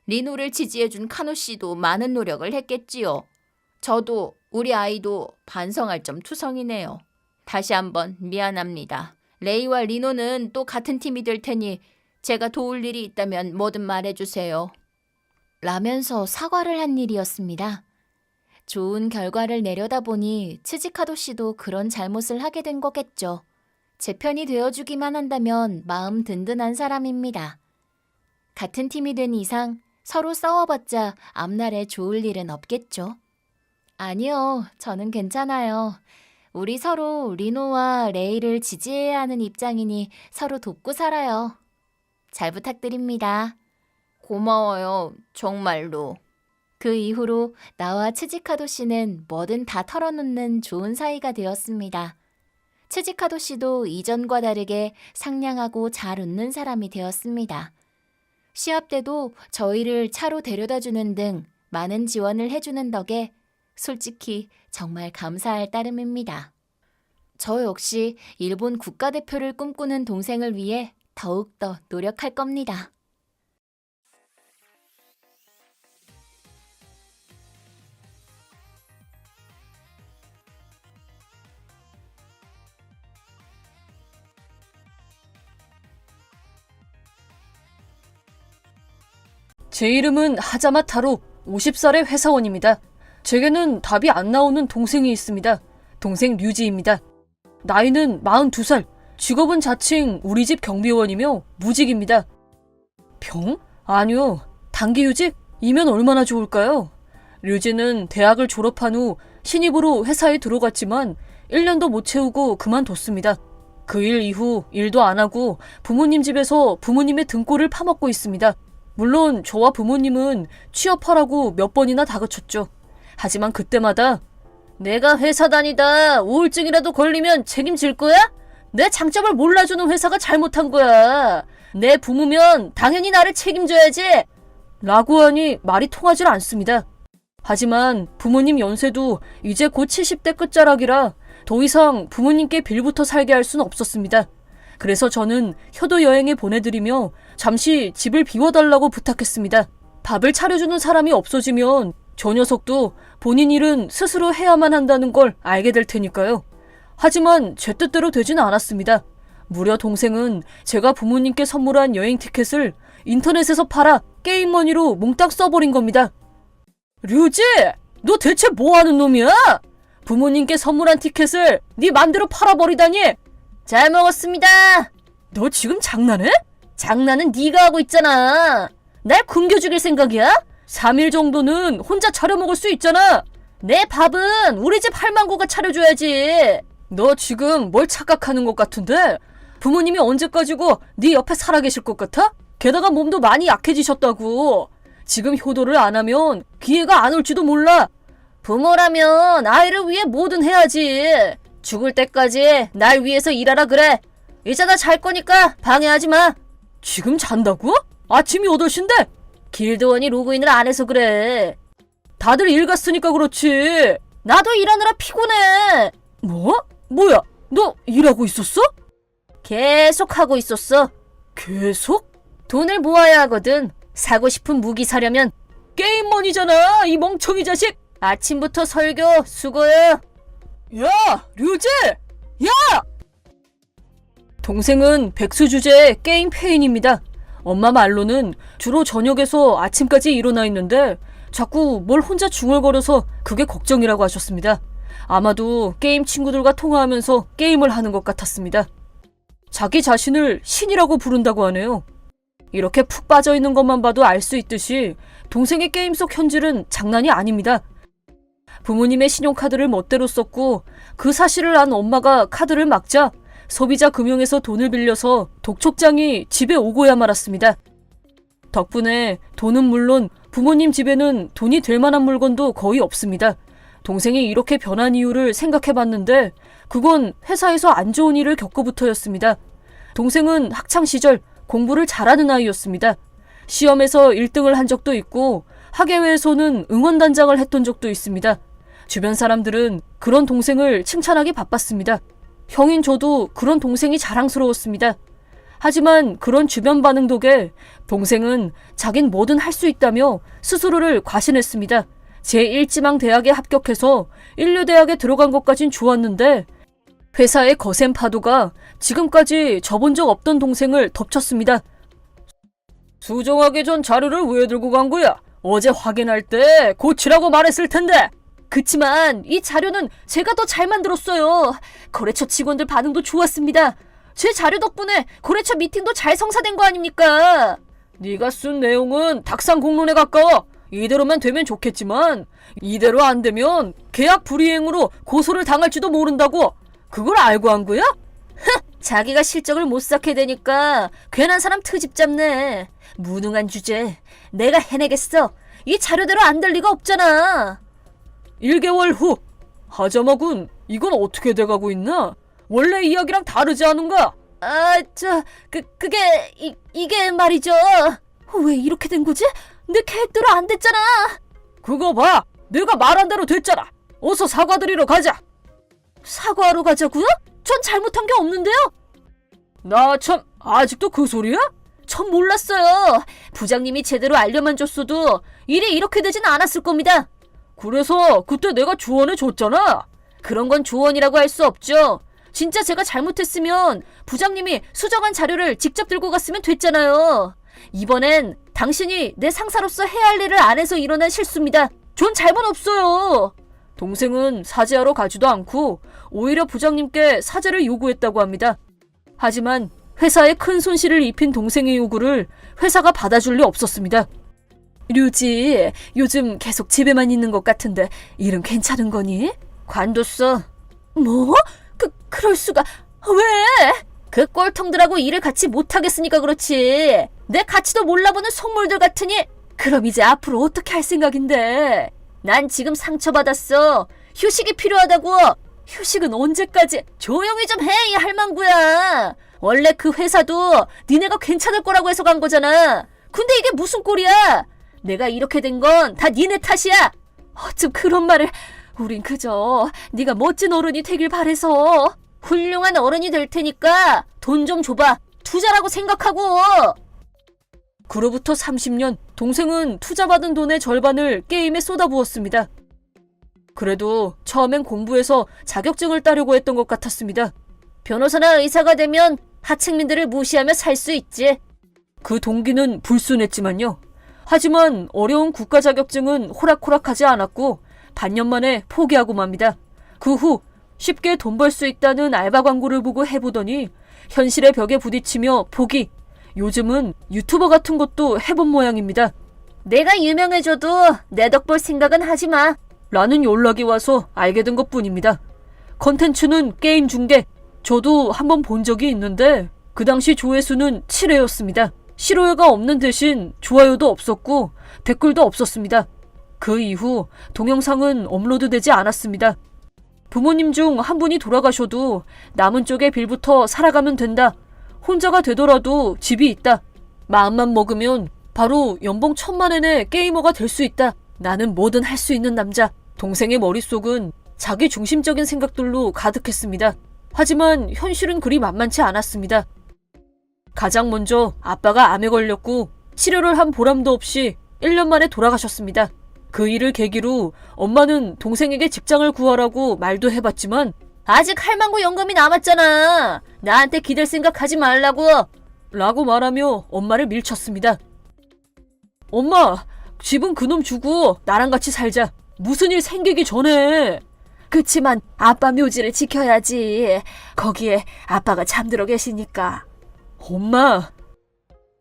리노를 지지해준 카노 씨도 많은 노력을 했겠지요. 저도 우리 아이도 반성할 점 투성이네요. 다시 한번 미안합니다. 레이와 리노는 또 같은 팀이 될 테니 제가 도울 일이 있다면 뭐든 말해주세요. 라면서 사과를 한 일이었습니다. 좋은 결과를 내려다보니 츠지카도 씨도 그런 잘못을 하게 된 거겠죠. 제 편이 되어주기만 한다면 마음 든든한 사람입니다. 같은 팀이 된 이상 서로 싸워봤자 앞날에 좋을 일은 없겠죠. 아니요, 저는 괜찮아요. 우리 서로 리노와 레이를 지지해야 하는 입장이니 서로 돕고 살아요. 잘 부탁드립니다. 고마워요, 정말로. 그 이후로 나와 츠지카도 씨는 뭐든 다 털어놓는 좋은 사이가 되었습니다. 츠지카도 씨도 이전과 다르게 상냥하고 잘 웃는 사람이 되었습니다. 시합 때도 저희를 차로 데려다주는 등 많은 지원을 해주는 덕에 솔직히 정말 감사할 따름입니다. 저 역시 일본 국가대표를 꿈꾸는 동생을 위해 더욱더 노력할 겁니다.
제 이름은 하자마 타로, 50살의 회사원입니다. 제게는 답이 안 나오는 동생이 있습니다. 동생 류지입니다. 나이는 42살, 직업은 자칭 우리 집 경비원이며 무직입니다. 병? 아니요, 단기휴직? 이면 얼마나 좋을까요? 류지는 대학을 졸업한 후 신입으로 회사에 들어갔지만 1년도 못 채우고 그만뒀습니다. 그 일 이후 일도 안 하고 부모님 집에서 부모님의 등골을 파먹고 있습니다. 물론 저와 부모님은 취업하라고 몇 번이나 다그쳤죠. 하지만 그때마다 내가 회사 다니다 우울증이라도 걸리면 책임질 거야? 내 장점을 몰라주는 회사가 잘못한 거야. 내 부모면 당연히 나를 책임져야지. 라고 하니 말이 통하질 않습니다. 하지만 부모님 연세도 이제 곧 70대 끝자락이라 더 이상 부모님께 빌부터 살게 할 수는 없었습니다. 그래서 저는 효도 여행에 보내드리며 잠시 집을 비워달라고 부탁했습니다. 밥을 차려주는 사람이 없어지면 저 녀석도 본인 일은 스스로 해야만 한다는 걸 알게 될 테니까요. 하지만 제 뜻대로 되지는 않았습니다. 무려 동생은 제가 부모님께 선물한 여행 티켓을 인터넷에서 팔아 게임 머니로 몽땅 써버린 겁니다. 류지, 너 대체 뭐 하는 놈이야? 부모님께 선물한 티켓을 네 맘대로 팔아버리다니. 잘 먹었습니다. 너 지금 장난해? 장난은 네가 하고 있잖아. 날 굶겨 죽일 생각이야? 3일 정도는 혼자 차려 먹을 수 있잖아. 내 밥은 우리 집 할망구가 차려줘야지. 너 지금 뭘 착각하는 것 같은데? 부모님이 언제까지고 네 옆에 살아계실 것 같아? 게다가 몸도 많이 약해지셨다고. 지금 효도를 안 하면 기회가 안 올지도 몰라. 부모라면 아이를 위해 뭐든 해야지. 죽을 때까지 날 위해서 일하라 그래. 이제 나 잘 거니까 방해하지 마. 지금 잔다고? 아침이 8시인데? 길드원이 로그인을 안 해서 그래. 다들 일 갔으니까 그렇지. 나도 일하느라 피곤해. 뭐? 뭐야? 너 일하고 있었어? 계속 하고 있었어. 계속? 돈을 모아야 하거든. 사고 싶은 무기 사려면. 게임머니잖아, 이 멍청이 자식. 아침부터 설교 수고해. 야, 류지! 야! 동생은 백수 주제의 게임 페인입니다. 엄마 말로는 주로 저녁에서 아침까지 일어나 있는데 자꾸 뭘 혼자 중얼거려서 그게 걱정이라고 하셨습니다. 아마도 게임 친구들과 통화하면서 게임을 하는 것 같았습니다. 자기 자신을 신이라고 부른다고 하네요. 이렇게 푹 빠져있는 것만 봐도 알 수 있듯이 동생의 게임 속 현질은 장난이 아닙니다. 부모님의 신용카드를 멋대로 썼고 그 사실을 안 엄마가 카드를 막자 소비자 금융에서 돈을 빌려서 독촉장이 집에 오고야 말았습니다. 덕분에 돈은 물론 부모님 집에는 돈이 될 만한 물건도 거의 없습니다. 동생이 이렇게 변한 이유를 생각해봤는데 그건 회사에서 안 좋은 일을 겪고부터였습니다. 동생은 학창시절 공부를 잘하는 아이였습니다. 시험에서 1등을 한 적도 있고 학예회에서는 응원단장을 했던 적도 있습니다. 주변 사람들은 그런 동생을 칭찬하기 바빴습니다. 형인 저도 그런 동생이 자랑스러웠습니다. 하지만 그런 주변 반응 덕에 동생은 자긴 뭐든 할 수 있다며 스스로를 과신했습니다. 제1지망 대학에 합격해서 인류대학에 들어간 것까진 좋았는데 회사의 거센 파도가 지금까지 접은 적 없던 동생을 덮쳤습니다. 수정하기 전 자료를 왜 들고 간 거야? 어제 확인할 때 고치라고 말했을 텐데. 그치만 이 자료는 제가 더 잘 만들었어요. 거래처 직원들 반응도 좋았습니다. 제 자료 덕분에 거래처 미팅도 잘 성사된 거 아닙니까? 네가 쓴 내용은 닭상 공론에 가까워. 이대로만 되면 좋겠지만 이대로 안 되면 계약 불이행으로 고소를 당할지도 모른다고. 그걸 알고 한 거야? 자기가 실적을 못 쌓게 되니까 괜한 사람 트집 잡네. 무능한 주제. 내가 해내겠어. 이 자료대로 안 될 리가 없잖아. 1개월 후. 하자마군, 이건 어떻게 돼가고 있나? 원래 이야기랑 다르지 않은가? 이게 말이죠. 왜 이렇게 된 거지? 내 계획대로 안 됐잖아. 그거 봐. 내가 말한 대로 됐잖아. 어서 사과드리러 가자. 사과하러 가자고요? 전 잘못한 게 없는데요? 나 참, 아직도 그 소리야? 전 몰랐어요. 부장님이 제대로 알려만 줬어도 일이 이렇게 되진 않았을 겁니다. 그래서 그때 내가 조언해 줬잖아. 그런 건 조언이라고 할 수 없죠. 진짜 제가 잘못했으면 부장님이 수정한 자료를 직접 들고 갔으면 됐잖아요. 이번엔 당신이 내 상사로서 해야 할 일을 안 해서 일어난 실수입니다. 전 잘못 없어요. 동생은 사죄하러 가지도 않고 오히려 부장님께 사죄를 요구했다고 합니다. 하지만 회사에 큰 손실을 입힌 동생의 요구를 회사가 받아줄 리 없었습니다. 류지, 요즘 계속 집에만 있는 것 같은데 일은 괜찮은 거니? 관뒀어. 뭐? 그럴 수가. 왜? 그 꼴통들하고 일을 같이 못하겠으니까 그렇지. 내 가치도 몰라보는 속물들 같으니. 그럼 이제 앞으로 어떻게 할 생각인데? 난 지금 상처받았어. 휴식이 필요하다고. 휴식은 언제까지? 조용히 좀 해, 이 할망구야. 원래 그 회사도 니네가 괜찮을 거라고 해서 간 거잖아. 근데 이게 무슨 꼴이야? 내가 이렇게 된 건 다 니네 탓이야. 어쩜 그런 말을. 우린 그저 네가 멋진 어른이 되길 바래서. 훌륭한 어른이 될 테니까 돈 좀 줘봐. 투자라고 생각하고. 그로부터 30년, 동생은 투자받은 돈의 절반을 게임에 쏟아부었습니다. 그래도 처음엔 공부해서 자격증을 따려고 했던 것 같았습니다. 변호사나 의사가 되면 하층민들을 무시하며 살 수 있지. 그 동기는 불순했지만요. 하지만 어려운 국가 자격증은 호락호락하지 않았고 반년 만에 포기하고 맙니다. 그 후 쉽게 돈 벌 수 있다는 알바 광고를 보고 해보더니 현실의 벽에 부딪히며 포기. 요즘은 유튜버 같은 것도 해본 모양입니다. 내가 유명해져도 내 덕 볼 생각은 하지 마. 라는 연락이 와서 알게 된 것뿐입니다. 컨텐츠는 게임 중계. 저도 한번 본 적이 있는데 그 당시 조회수는 7회였습니다. 실효회가 없는 대신 좋아요도 없었고 댓글도 없었습니다. 그 이후 동영상은 업로드되지 않았습니다. 부모님 중 한 분이 돌아가셔도 남은 쪽의 빌부터 살아가면 된다. 혼자가 되더라도 집이 있다. 마음만 먹으면 바로 연봉 1,000만 원의 게이머가 될 수 있다. 나는 뭐든 할 수 있는 남자. 동생의 머릿속은 자기 중심적인 생각들로 가득했습니다. 하지만 현실은 그리 만만치 않았습니다. 가장 먼저 아빠가 암에 걸렸고 치료를 한 보람도 없이 1년 만에 돌아가셨습니다. 그 일을 계기로 엄마는 동생에게 직장을 구하라고 말도 해봤지만 아직 할망구 연금이 남았잖아. 나한테 기댈 생각하지 말라고. 라고 말하며 엄마를 밀쳤습니다. 엄마, 집은 그놈 주고 나랑 같이 살자. 무슨 일 생기기 전에. 그치만 아빠 묘지를 지켜야지. 거기에 아빠가 잠들어 계시니까. 엄마.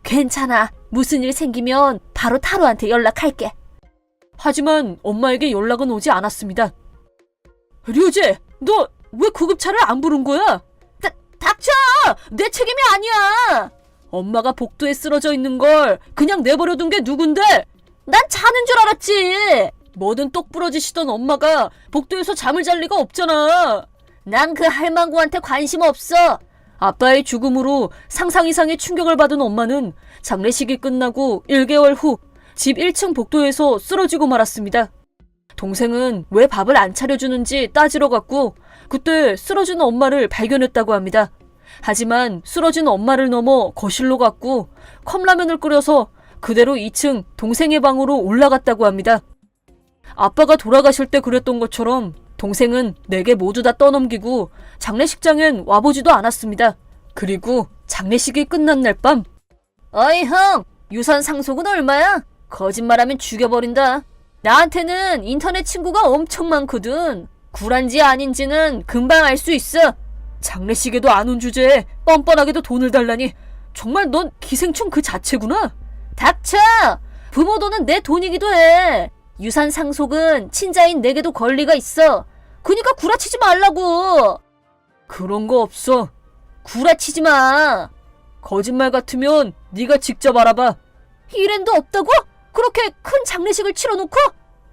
괜찮아. 무슨 일 생기면 바로 타로한테 연락할게. 하지만 엄마에게 연락은 오지 않았습니다. 류재, 너 왜 구급차를 안 부른 거야? 닥쳐! 내 책임이 아니야! 엄마가 복도에 쓰러져 있는 걸 그냥 내버려둔 게 누군데? 난 자는 줄 알았지! 뭐든 똑 부러지시던 엄마가 복도에서 잠을 잘 리가 없잖아. 난 그 할망구한테 관심 없어. 아빠의 죽음으로 상상 이상의 충격을 받은 엄마는 장례식이 끝나고 1개월 후 집 1층 복도에서 쓰러지고 말았습니다. 동생은 왜 밥을 안 차려주는지 따지러 갔고 그때 쓰러진 엄마를 발견했다고 합니다. 하지만 쓰러진 엄마를 넘어 거실로 갔고 컵라면을 끓여서 그대로 2층 동생의 방으로 올라갔다고 합니다. 아빠가 돌아가실 때 그랬던 것처럼 동생은 4개 모두 다 떠넘기고 장례식장엔 와보지도 않았습니다. 그리고 장례식이 끝난 날 밤, 어이 형, 유산 상속은 얼마야? 거짓말하면 죽여버린다. 나한테는 인터넷 친구가 엄청 많거든. 굴한지 아닌지는 금방 알 수 있어. 장례식에도 안 온 주제에 뻔뻔하게도 돈을 달라니 정말 넌 기생충 그 자체구나. 닥쳐! 부모 돈은 내 돈이기도 해. 유산 상속은 친자인 내게도 권리가 있어. 그니까 구라치지 말라고. 그런 거 없어. 구라치지 마. 거짓말 같으면 네가 직접 알아봐. 이랜도 없다고? 그렇게 큰 장례식을 치러놓고?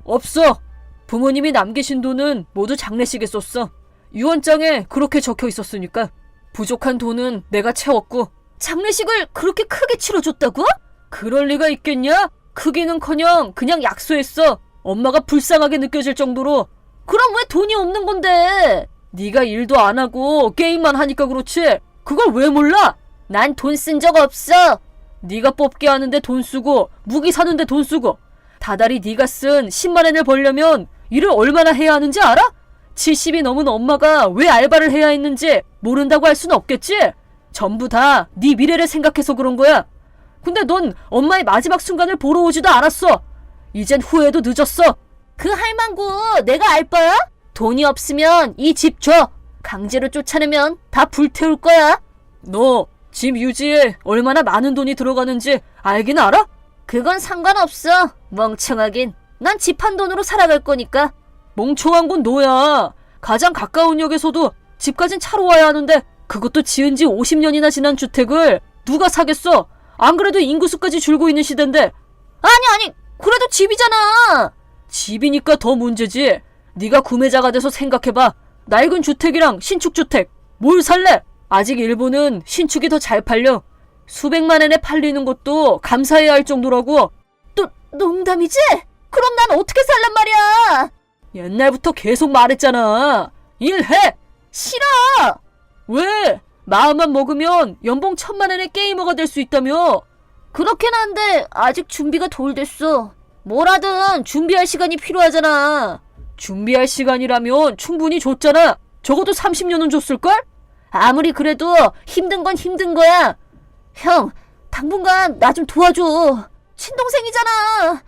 없어. 부모님이 남기신 돈은 모두 장례식에 썼어. 유언장에 그렇게 적혀 있었으니까. 부족한 돈은 내가 채웠고. 장례식을 그렇게 크게 치러줬다고? 그럴 리가 있겠냐? 크기는커녕 그냥 약소했어. 엄마가 불쌍하게 느껴질 정도로. 그럼 왜 돈이 없는 건데? 네가 일도 안 하고 게임만 하니까 그렇지. 그걸 왜 몰라? 난 돈 쓴 적 없어. 네가 뽑기 하는데 돈 쓰고 무기 사는데 돈 쓰고 다달이 네가 쓴 10만 원을 벌려면 일을 얼마나 해야 하는지 알아? 70이 넘은 엄마가 왜 알바를 해야 했는지 모른다고 할 수는 없겠지? 전부 다 네 미래를 생각해서 그런 거야. 근데 넌 엄마의 마지막 순간을 보러 오지도 않았어. 이젠 후회도 늦었어. 그 할망구 내가 알 바야? 돈이 없으면 이 집 줘. 강제로 쫓아내면 다 불태울 거야. 너 집 유지에 얼마나 많은 돈이 들어가는지 알긴 알아? 그건 상관없어. 멍청하긴. 난 집 한 돈으로 살아갈 거니까. 멍청한 건 너야. 가장 가까운 역에서도 집까진 차로 와야 하는데 그것도 지은 지 50년이나 지난 주택을 누가 사겠어? 안 그래도 인구수까지 줄고 있는 시대인데. 아니 그래도 집이잖아. 집이니까 더 문제지. 네가 구매자가 돼서 생각해봐. 낡은 주택이랑 신축 주택 뭘 살래? 아직 일본은 신축이 더 잘 팔려. 수백만 원에 팔리는 것도 감사해야 할 정도라고. 농담이지? 그럼 난 어떻게 살란 말이야? 옛날부터 계속 말했잖아. 일해! 싫어! 왜? 마음만 먹으면 연봉 1,000만 원의 게이머가 될 수 있다며. 그렇긴 한데 아직 준비가 덜 됐어. 뭐라든 준비할 시간이 필요하잖아. 준비할 시간이라면 충분히 줬잖아. 적어도 30년은 줬을걸? 아무리 그래도 힘든 건 힘든 거야. 형, 당분간 나 좀 도와줘. 친동생이잖아.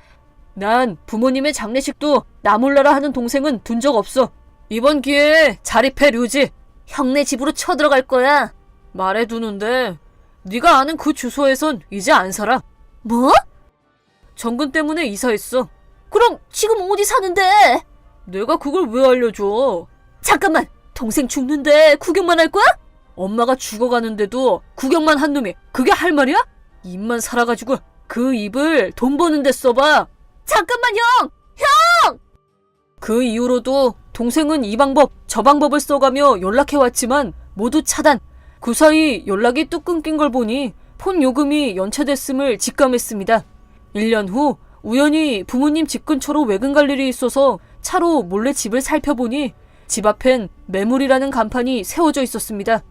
난 부모님의 장례식도 나 몰라라 하는 동생은 둔 적 없어. 이번 기회에 자립해 류지. 형네 집으로 쳐들어갈 거야. 말해두는데 네가 아는 그 주소에선 이제 안 살아. 뭐? 정근 때문에 이사했어. 그럼 지금 어디 사는데? 내가 그걸 왜 알려줘? 잠깐만, 동생 죽는데 구경만 할 거야? 엄마가 죽어가는데도 구경만 한 놈이 그게 할 말이야? 입만 살아가지고 그 입을 돈 버는 데 써봐. 잠깐만 형! 그 이후로도 동생은 이 방법 저 방법을 써가며 연락해왔지만 모두 차단. 그 사이 연락이 뚝 끊긴 걸 보니 폰 요금이 연체됐음을 직감했습니다. 1년 후 우연히 부모님 집 근처로 외근 갈 일이 있어서 차로 몰래 집을 살펴보니 집 앞엔 매물이라는 간판이 세워져 있었습니다.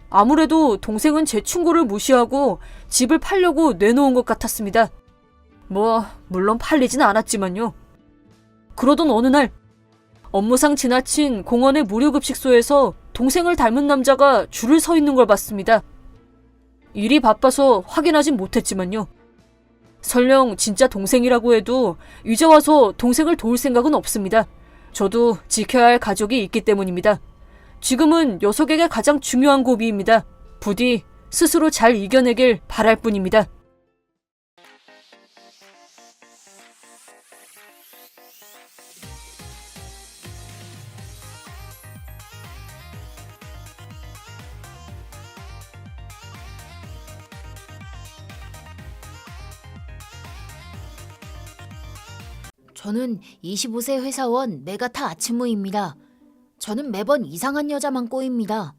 아무래도 동생은 제 충고를 무시하고 집을 팔려고 내놓은 것 같았습니다. 물론 팔리진 않았지만요. 그러던 어느 날 업무상 지나친 공원의 무료급식소에서 동생을 닮은 남자가 줄을 서 있는 걸 봤습니다. 일이 바빠서 확인하진 못했지만요. 설령 진짜 동생이라고 해도 이제 와서 동생을 도울 생각은 없습니다. 저도 지켜야 할 가족이 있기 때문입니다. 지금은 녀석에게 가장 중요한 고비입니다. 부디 스스로 잘 이겨내길 바랄 뿐입니다.
저는 25세 회사원 메가타 아츠무입니다. 저는 매번 이상한 여자만 꼬입니다.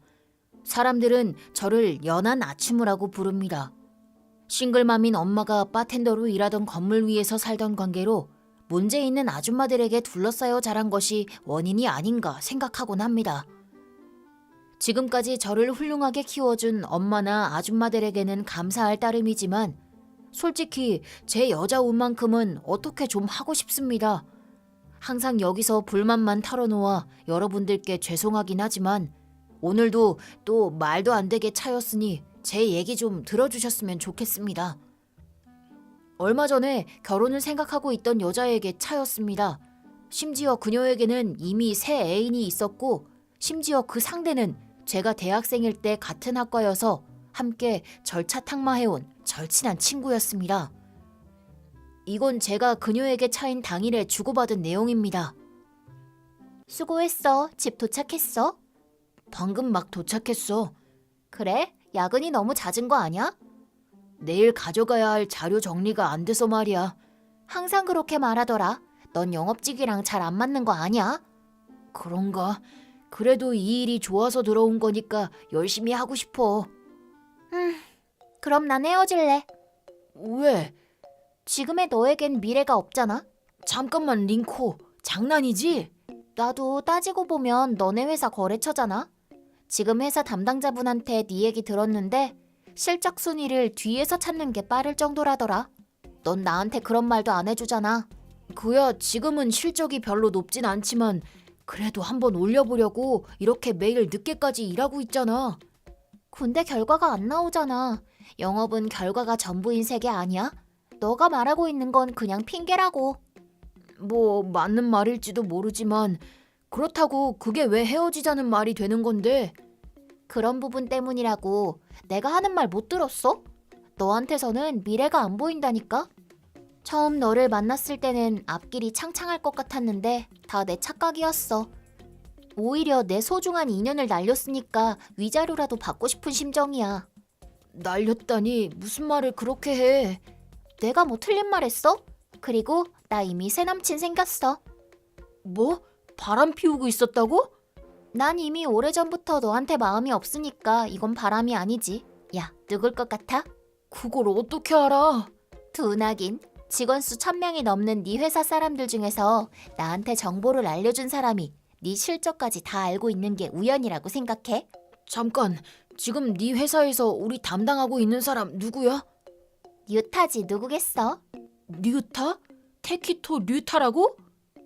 사람들은 저를 연한 아츠무라고 부릅니다. 싱글맘인 엄마가 바텐더로 일하던 건물 위에서 살던 관계로 문제 있는 아줌마들에게 둘러싸여 자란 것이 원인이 아닌가 생각하곤 합니다. 지금까지 저를 훌륭하게 키워준 엄마나 아줌마들에게는 감사할 따름이지만 솔직히 제 여자 운만큼은 어떻게 좀 하고 싶습니다. 항상 여기서 불만만 털어놓아 여러분들께 죄송하긴 하지만 오늘도 또 말도 안 되게 차였으니 제 얘기 좀 들어주셨으면 좋겠습니다. 얼마 전에 결혼을 생각하고 있던 여자에게 차였습니다. 심지어 그녀에게는 이미 새 애인이 있었고 심지어 그 상대는 제가 대학생일 때 같은 학과여서 함께 절차탕마해온 절친한 친구였습니다. 이건 제가 그녀에게 차인 당일에 주고받은 내용입니다.
수고했어. 집 도착했어?
방금 막 도착했어.
그래? 야근이 너무 잦은 거 아니야?
내일 가져가야 할 자료 정리가 안 돼서 말이야.
항상 그렇게 말하더라. 넌 영업직이랑 잘 안 맞는 거 아니야?
그런가? 그래도 이 일이 좋아서 들어온 거니까 열심히 하고 싶어.
그럼 난 헤어질래.
왜?
지금의 너에겐 미래가 없잖아.
잠깐만 링코, 장난이지?
나도 따지고 보면 너네 회사 거래처잖아. 지금 회사 담당자분한테 네 얘기 들었는데 실적 순위를 뒤에서 찾는 게 빠를 정도라더라. 넌 나한테 그런 말도 안 해주잖아.
그야 지금은 실적이 별로 높진 않지만 그래도 한번 올려보려고 이렇게 매일 늦게까지 일하고 있잖아.
근데 결과가 안 나오잖아. 영업은 결과가 전부인 세계 아니야? 너가 말하고 있는 건 그냥 핑계라고.
뭐 맞는 말일지도 모르지만 그렇다고 그게 왜 헤어지자는 말이 되는 건데?
그런 부분 때문이라고. 내가 하는 말 못 들었어? 너한테서는 미래가 안 보인다니까? 처음 너를 만났을 때는 앞길이 창창할 것 같았는데 다 내 착각이었어. 오히려 내 소중한 인연을 날렸으니까 위자료라도 받고 싶은 심정이야.
날렸다니 무슨 말을 그렇게 해?
내가 뭐 틀린 말 했어? 그리고 나 이미 새 남친 생겼어.
뭐? 바람 피우고 있었다고?
난 이미 오래전부터 너한테 마음이 없으니까 이건 바람이 아니지. 야, 누굴 것 같아?
그걸 어떻게 알아?
둔하긴. 직원 수 1000명이 넘는 네 회사 사람들 중에서 나한테 정보를 알려준 사람이 네 실적까지 다 알고 있는 게 우연이라고 생각해?
잠깐, 지금 네 회사에서 우리 담당하고 있는 사람 누구야?
뉴타지 누구겠어?
류타? 테키토 류타라고?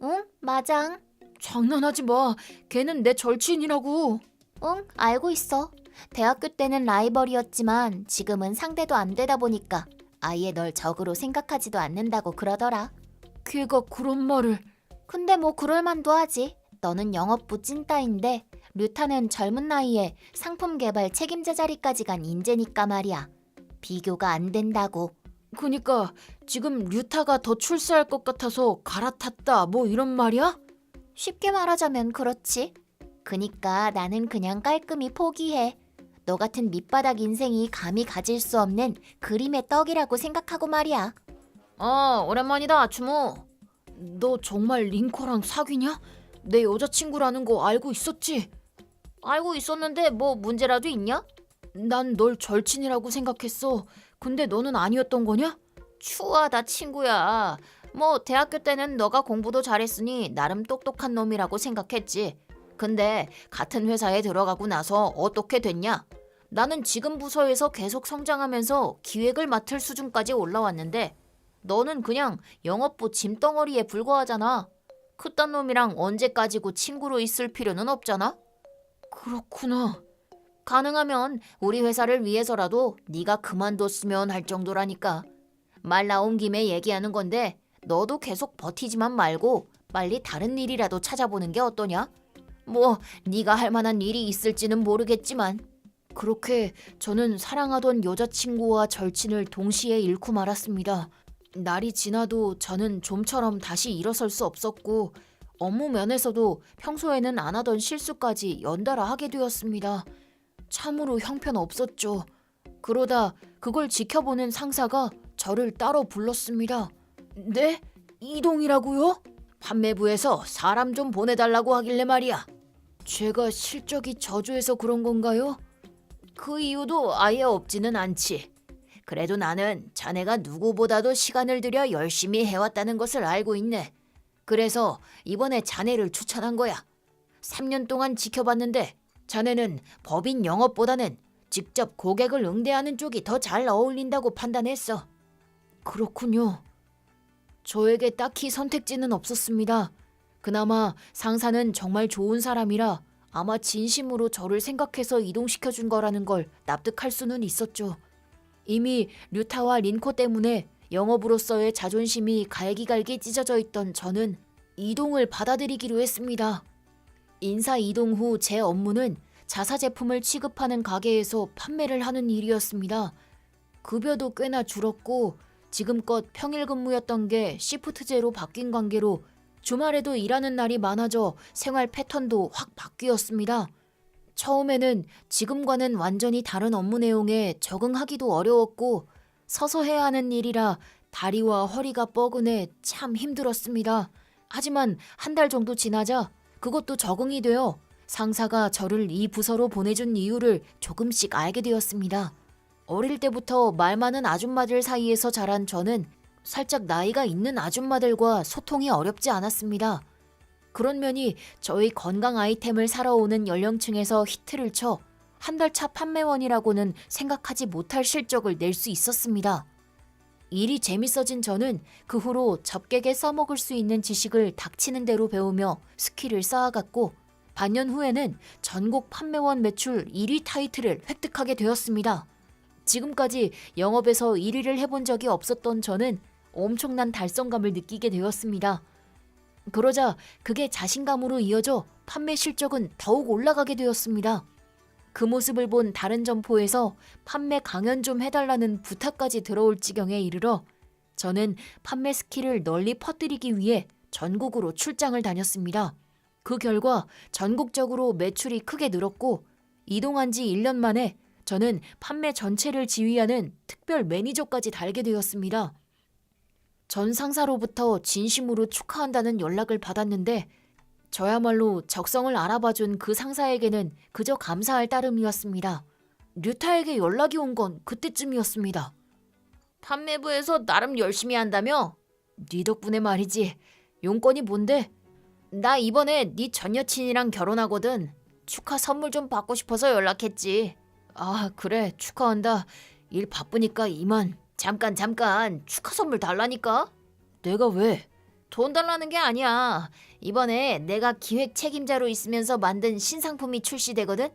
응, 맞아.
장난하지 마. 걔는 내 절친이라고.
응, 알고 있어. 대학교 때는 라이벌이었지만 지금은 상대도 안 되다 보니까
아예 널 적으로 생각하지도 않는다고 그러더라.
걔가 그런 말을...
근데 뭐 그럴 만도 하지. 너는 영업부 찐따인데 류타는 젊은 나이에 상품 개발 책임자 자리까지 간 인재니까 말이야. 비교가 안 된다고.
그니까 지금 류타가 더 출세할 것 같아서 갈아탔다 뭐 이런 말이야?
쉽게 말하자면 그렇지. 그니까 나는 그냥 깔끔히 포기해. 너 같은 밑바닥 인생이 감히 가질 수 없는 그림의 떡이라고 생각하고 말이야.
오랜만이다 주모. 너 정말 링코랑 사귀냐? 내 여자친구라는 거 알고 있었지?
알고 있었는데 뭐 문제라도 있냐?
난 널 절친이라고 생각했어. 근데 너는 아니었던 거냐?
추하다 친구야. 뭐 대학교 때는 너가 공부도 잘했으니 나름 똑똑한 놈이라고 생각했지. 근데 같은 회사에 들어가고 나서 어떻게 됐냐? 나는 지금 부서에서 계속 성장하면서 기획을 맡을 수준까지 올라왔는데 너는 그냥 영업부 짐덩어리에 불과하잖아. 그딴 놈이랑 언제까지고 친구로 있을 필요는 없잖아.
그렇구나.
가능하면 우리 회사를 위해서라도 네가 그만뒀으면 할 정도라니까. 말 나온 김에 얘기하는 건데 너도 계속 버티지만 말고 빨리 다른 일이라도 찾아보는 게 어떠냐? 뭐 네가 할 만한 일이 있을지는 모르겠지만.
그렇게 저는 사랑하던 여자친구와 절친을 동시에 잃고 말았습니다. 날이 지나도 저는 좀처럼 다시 일어설 수 없었고 업무 면에서도 평소에는 안 하던 실수까지 연달아 하게 되었습니다. 참으로 형편없었죠. 그러다 그걸 지켜보는 상사가 저를 따로 불렀습니다. 네? 이동이라고요? 판매부에서 사람 좀 보내달라고 하길래 말이야. 제가 실적이 저조해서 그런 건가요?
그 이유도 아예 없지는 않지. 그래도 나는 자네가 누구보다도 시간을 들여 열심히 해왔다는 것을 알고 있네. 그래서 이번에 자네를 추천한 거야. 3년 동안 지켜봤는데 자네는 법인 영업보다는 직접 고객을 응대하는 쪽이 더 잘 어울린다고 판단했어.
그렇군요. 저에게 딱히 선택지는 없었습니다. 그나마 상사는 정말 좋은 사람이라 아마 진심으로 저를 생각해서 이동시켜준 거라는 걸 납득할 수는 있었죠. 이미 류타와 린코 때문에 영업으로서의 자존심이 갈기갈기 찢어져 있던 저는 이동을 받아들이기로 했습니다. 인사 이동 후 제 업무는 자사 제품을 취급하는 가게에서 판매를 하는 일이었습니다. 급여도 꽤나 줄었고 지금껏 평일 근무였던 게 시프트제로 바뀐 관계로 주말에도 일하는 날이 많아져 생활 패턴도 확 바뀌었습니다. 처음에는 지금과는 완전히 다른 업무 내용에 적응하기도 어려웠고 서서 해야 하는 일이라 다리와 허리가 뻐근해 참 힘들었습니다. 하지만 한 달 정도 지나자 그것도 적응이 되어 상사가 저를 이 부서로 보내준 이유를 조금씩 알게 되었습니다. 어릴 때부터 말 많은 아줌마들 사이에서 자란 저는 살짝 나이가 있는 아줌마들과 소통이 어렵지 않았습니다. 그런 면이 저희 건강 아이템을 사러 오는 연령층에서 히트를 쳐 한 달 차 판매원이라고는 생각하지 못할 실적을 낼 수 있었습니다. 일이 재밌어진 저는 그 후로 접객에 써먹을 수 있는 지식을 닥치는 대로 배우며 스킬을 쌓아갔고 반년 후에는 전국 판매원 매출 1위 타이틀을 획득하게 되었습니다. 지금까지 영업에서 1위를 해본 적이 없었던 저는 엄청난 달성감을 느끼게 되었습니다. 그러자 그게 자신감으로 이어져 판매 실적은 더욱 올라가게 되었습니다. 그 모습을 본 다른 점포에서 판매 강연 좀 해달라는 부탁까지 들어올 지경에 이르러 저는 판매 스킬을 널리 퍼뜨리기 위해 전국으로 출장을 다녔습니다. 그 결과 전국적으로 매출이 크게 늘었고 이동한 지 1년 만에 저는 판매 전체를 지휘하는 특별 매니저까지 달게 되었습니다. 전 상사로부터 진심으로 축하한다는 연락을 받았는데 저야말로 적성을 알아봐준 그 상사에게는 그저 감사할 따름이었습니다. 류타에게 연락이 온 건 그때쯤이었습니다.
판매부에서 나름 열심히 한다며?
네 덕분에 말이지. 용건이 뭔데?
나 이번에 네 전 여친이랑 결혼하거든. 축하 선물 좀 받고 싶어서 연락했지.
아 그래 축하한다. 일 바쁘니까 이만.
잠깐 축하 선물 달라니까?
내가 왜?
돈 달라는 게 아니야. 이번에 내가 기획 책임자로 있으면서 만든 신상품이 출시되거든?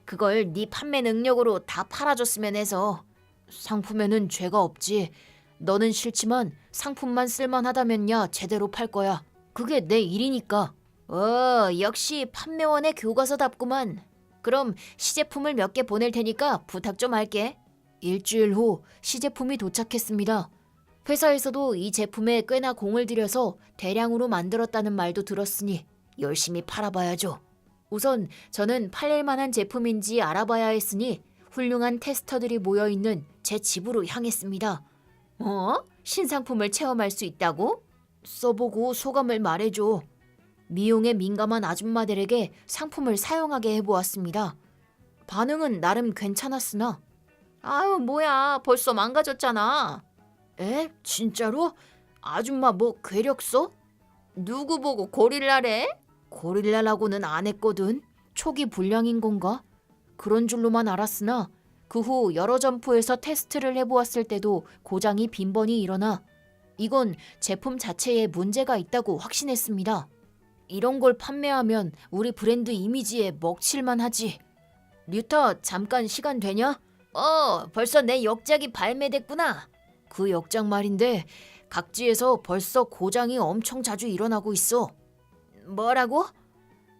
그걸 네 판매 능력으로 다 팔아줬으면 해서.
상품에는 죄가 없지.
너는 싫지만 상품만 쓸만하다면야 제대로 팔 거야. 그게 내 일이니까. 역시 판매원의 교과서답구만. 그럼 시제품을 몇 개 보낼 테니까 부탁 좀 할게. 일주일 후 시제품이 도착했습니다. 회사에서도 이 제품에 꽤나 공을 들여서 대량으로 만들었다는 말도 들었으니 열심히 팔아봐야죠. 우선 저는 팔릴 만한 제품인지 알아봐야 했으니 훌륭한 테스터들이 모여있는 제 집으로 향했습니다. 신상품을 체험할 수 있다고? 써보고 소감을 말해줘. 미용에 민감한 아줌마들에게 상품을 사용하게 해보았습니다. 반응은 나름 괜찮았으나 아유 뭐야 벌써 망가졌잖아. 에? 진짜로? 아줌마 뭐 괴력 써? 누구 보고 고릴라래? 고릴라라고는 안 했거든. 초기 불량인 건가? 그런 줄로만 알았으나 그 후 여러 점포에서 테스트를 해보았을 때도 고장이 빈번히 일어나 이건 제품 자체에 문제가 있다고 확신했습니다. 이런 걸 판매하면 우리 브랜드 이미지에 먹칠만 하지. 류타 잠깐 시간 되냐? 벌써 내 역작이 발매됐구나. 그 역작 말인데 각지에서 벌써 고장이 엄청 자주 일어나고 있어. 뭐라고?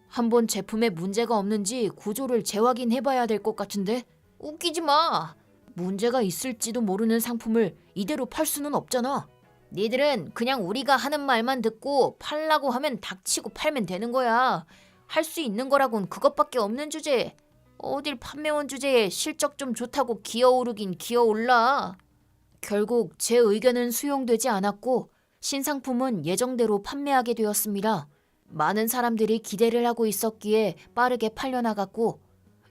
한번 제품에 문제가 없는지 구조를 재확인해봐야 될 것 같은데? 웃기지 마. 문제가 있을지도 모르는 상품을 이대로 팔 수는 없잖아. 니들은 그냥 우리가 하는 말만 듣고 팔라고 하면 닥치고 팔면 되는 거야. 할 수 있는 거라곤 그것밖에 없는 주제. 어딜 판매원 주제에 실적 좀 좋다고 기어오르긴 기어올라. 결국 제 의견은 수용되지 않았고 신상품은 예정대로 판매하게 되었습니다. 많은 사람들이 기대를 하고 있었기에 빠르게 팔려나갔고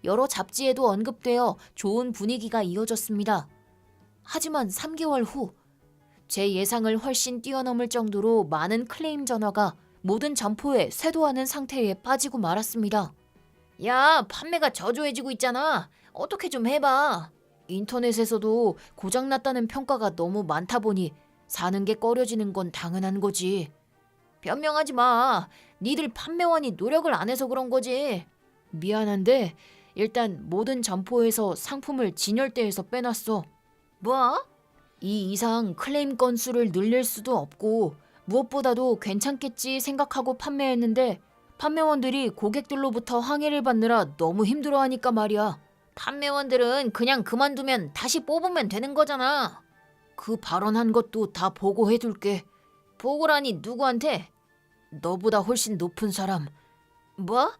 여러 잡지에도 언급되어 좋은 분위기가 이어졌습니다. 하지만 3개월 후 제 예상을 훨씬 뛰어넘을 정도로 많은 클레임 전화가 모든 점포에 쇄도하는 상태에 빠지고 말았습니다. 야, 판매가 저조해지고 있잖아. 어떻게 좀 해봐. 인터넷에서도 고장났다는 평가가 너무 많다 보니 사는 게 꺼려지는 건 당연한 거지. 변명하지 마. 니들 판매원이 노력을 안 해서 그런 거지. 미안한데 일단 모든 점포에서 상품을 진열대에서 빼놨어. 뭐? 이 이상 클레임 건수를 늘릴 수도 없고 무엇보다도 괜찮겠지 생각하고 판매했는데 판매원들이 고객들로부터 항의를 받느라 너무 힘들어하니까 말이야. 판매원들은 그냥 그만두면 다시 뽑으면 되는 거잖아. 그 발언한 것도 다 보고해둘게. 보고라니 누구한테? 너보다 훨씬 높은 사람. 뭐?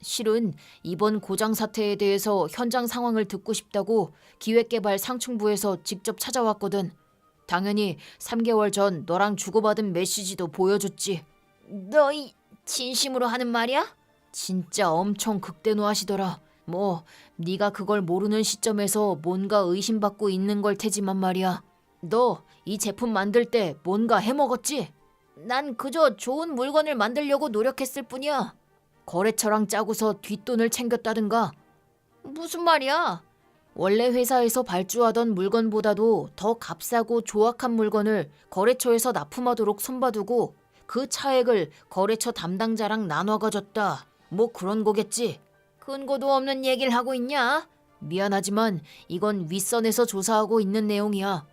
실은 이번 고장 사태에 대해서 현장 상황을 듣고 싶다고 기획개발 상층부에서 직접 찾아왔거든. 당연히 3개월 전 너랑 주고받은 메시지도 보여줬지. 너 진심으로 하는 말이야? 진짜 엄청 극대노하시더라. 뭐 네가 그걸 모르는 시점에서 뭔가 의심받고 있는 걸 테지만 말이야. 너 이 제품 만들 때 뭔가 해먹었지? 난 그저 좋은 물건을 만들려고 노력했을 뿐이야. 거래처랑 짜고서 뒷돈을 챙겼다든가. 무슨 말이야? 원래 회사에서 발주하던 물건보다도 더 값싸고 조악한 물건을 거래처에서 납품하도록 손봐두고 그 차액을 거래처 담당자랑 나눠 가졌다. 뭐 그런 거겠지. 근거도 없는 얘기를 하고 있냐? 미안하지만 이건 윗선에서 조사하고 있는 내용이야.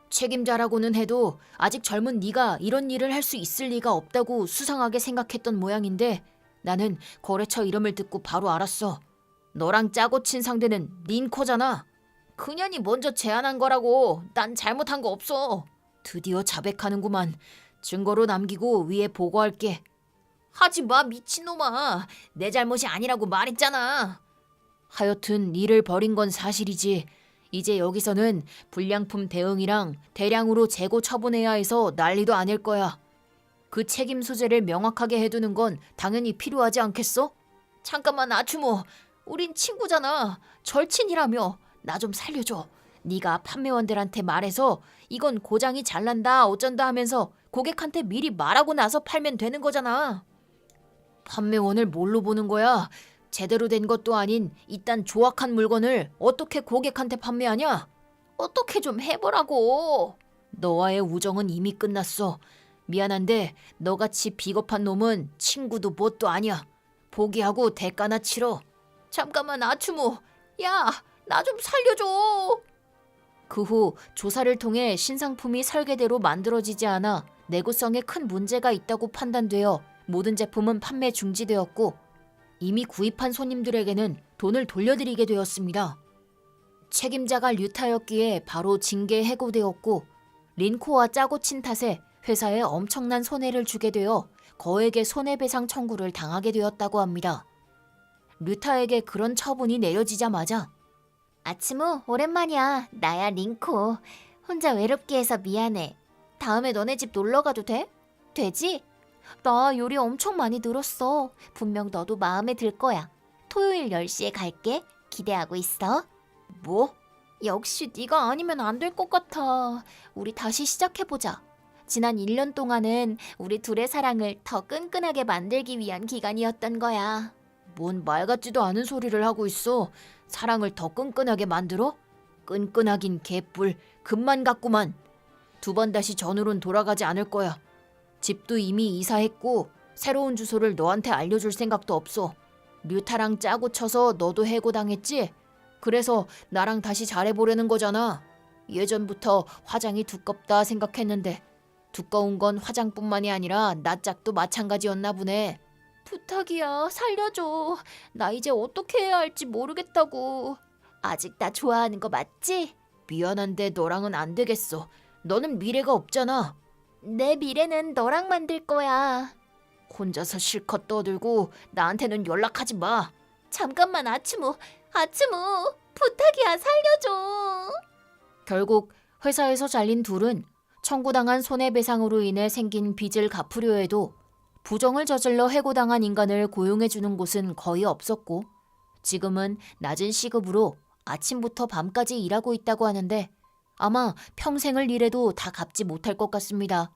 책임자라고는 해도 아직 젊은 네가 이런 일을 할 수 있을 리가 없다고 수상하게 생각했던 모양인데 나는 거래처 이름을 듣고 바로 알았어. 너랑 짜고 친 상대는 린코잖아. 그년이 먼저 제안한 거라고. 난 잘못한 거 없어. 드디어 자백하는구만. 증거로 남기고 위에 보고할게. 하지 마 미친놈아. 내 잘못이 아니라고 말했잖아. 하여튼 일을 벌인 건 사실이지. 이제 여기서는 불량품 대응이랑 대량으로 재고 처분해야 해서 난리도 아닐 거야. 그 책임 소재를 명확하게 해두는 건 당연히 필요하지 않겠어? 잠깐만 아추모. 우린 친구잖아. 절친이라며. 나 좀 살려줘. 네가 판매원들한테 말해서 이건 고장이 잘 난다 어쩐다 하면서 고객한테 미리 말하고 나서 팔면 되는 거잖아. 판매원을 뭘로 보는 거야? 제대로 된 것도 아닌 이딴 조악한 물건을 어떻게 고객한테 판매하냐? 어떻게 좀 해보라고. 너와의 우정은 이미 끝났어. 미안한데 너같이 비겁한 놈은 친구도 뭣도 아니야. 포기하고 대가나 치러. 잠깐만 아추모. 야, 나 좀 살려줘. 그 후 조사를 통해 신상품이 설계대로 만들어지지 않아 내구성에 큰 문제가 있다고 판단되어 모든 제품은 판매 중지되었고 이미 구입한 손님들에게는 돈을 돌려드리게 되었습니다. 책임자가 류타였기에 바로 징계 해고되었고 린코와 짜고 친 탓에 회사에 엄청난 손해를 주게 되어 거액의 손해배상 청구를 당하게 되었다고 합니다. 류타에게 그런 처분이 내려지자마자
아츠무, 오랜만이야. 나야, 링코. 혼자 외롭게 해서 미안해. 다음에 너네 집 놀러 가도 돼? 되지? 나 요리 엄청 많이 늘었어. 분명 너도 마음에 들 거야. 토요일 10시에 갈게. 기대하고 있어.
뭐?
역시 네가 아니면 안 될 것 같아. 우리 다시 시작해보자. 지난 1년 동안은 우리 둘의 사랑을 더 끈끈하게 만들기 위한 기간이었던 거야.
뭔 말 같지도 않은 소리를 하고 있어. 사랑을 더 끈끈하게 만들어? 끈끈하긴 개뿔. 금만 같구만. 2번 다시 전으론 돌아가지 않을 거야. 집도 이미 이사했고 새로운 주소를 너한테 알려줄 생각도 없어. 류타랑 짜고 쳐서 너도 해고당했지? 그래서 나랑 다시 잘해보려는 거잖아. 예전부터 화장이 두껍다 생각했는데 두꺼운 건 화장뿐만이 아니라 낯짝도 마찬가지였나 보네.
부탁이야, 살려줘. 나 이제 어떻게 해야 할지 모르겠다고. 아직 나 좋아하는 거 맞지?
미안한데 너랑은 안 되겠어. 너는 미래가 없잖아.
내 미래는 너랑 만들 거야.
혼자서 실컷 떠들고 나한테는 연락하지 마.
잠깐만, 아츠무. 아츠무, 부탁이야, 살려줘.
결국 회사에서 잘린 둘은 청구당한 손해배상으로 인해 생긴 빚을 갚으려 해도 부정을 저질러 해고당한 인간을 고용해주는 곳은 거의 없었고 지금은 낮은 시급으로 아침부터 밤까지 일하고 있다고 하는데 아마 평생을 일해도 다 갚지 못할 것 같습니다.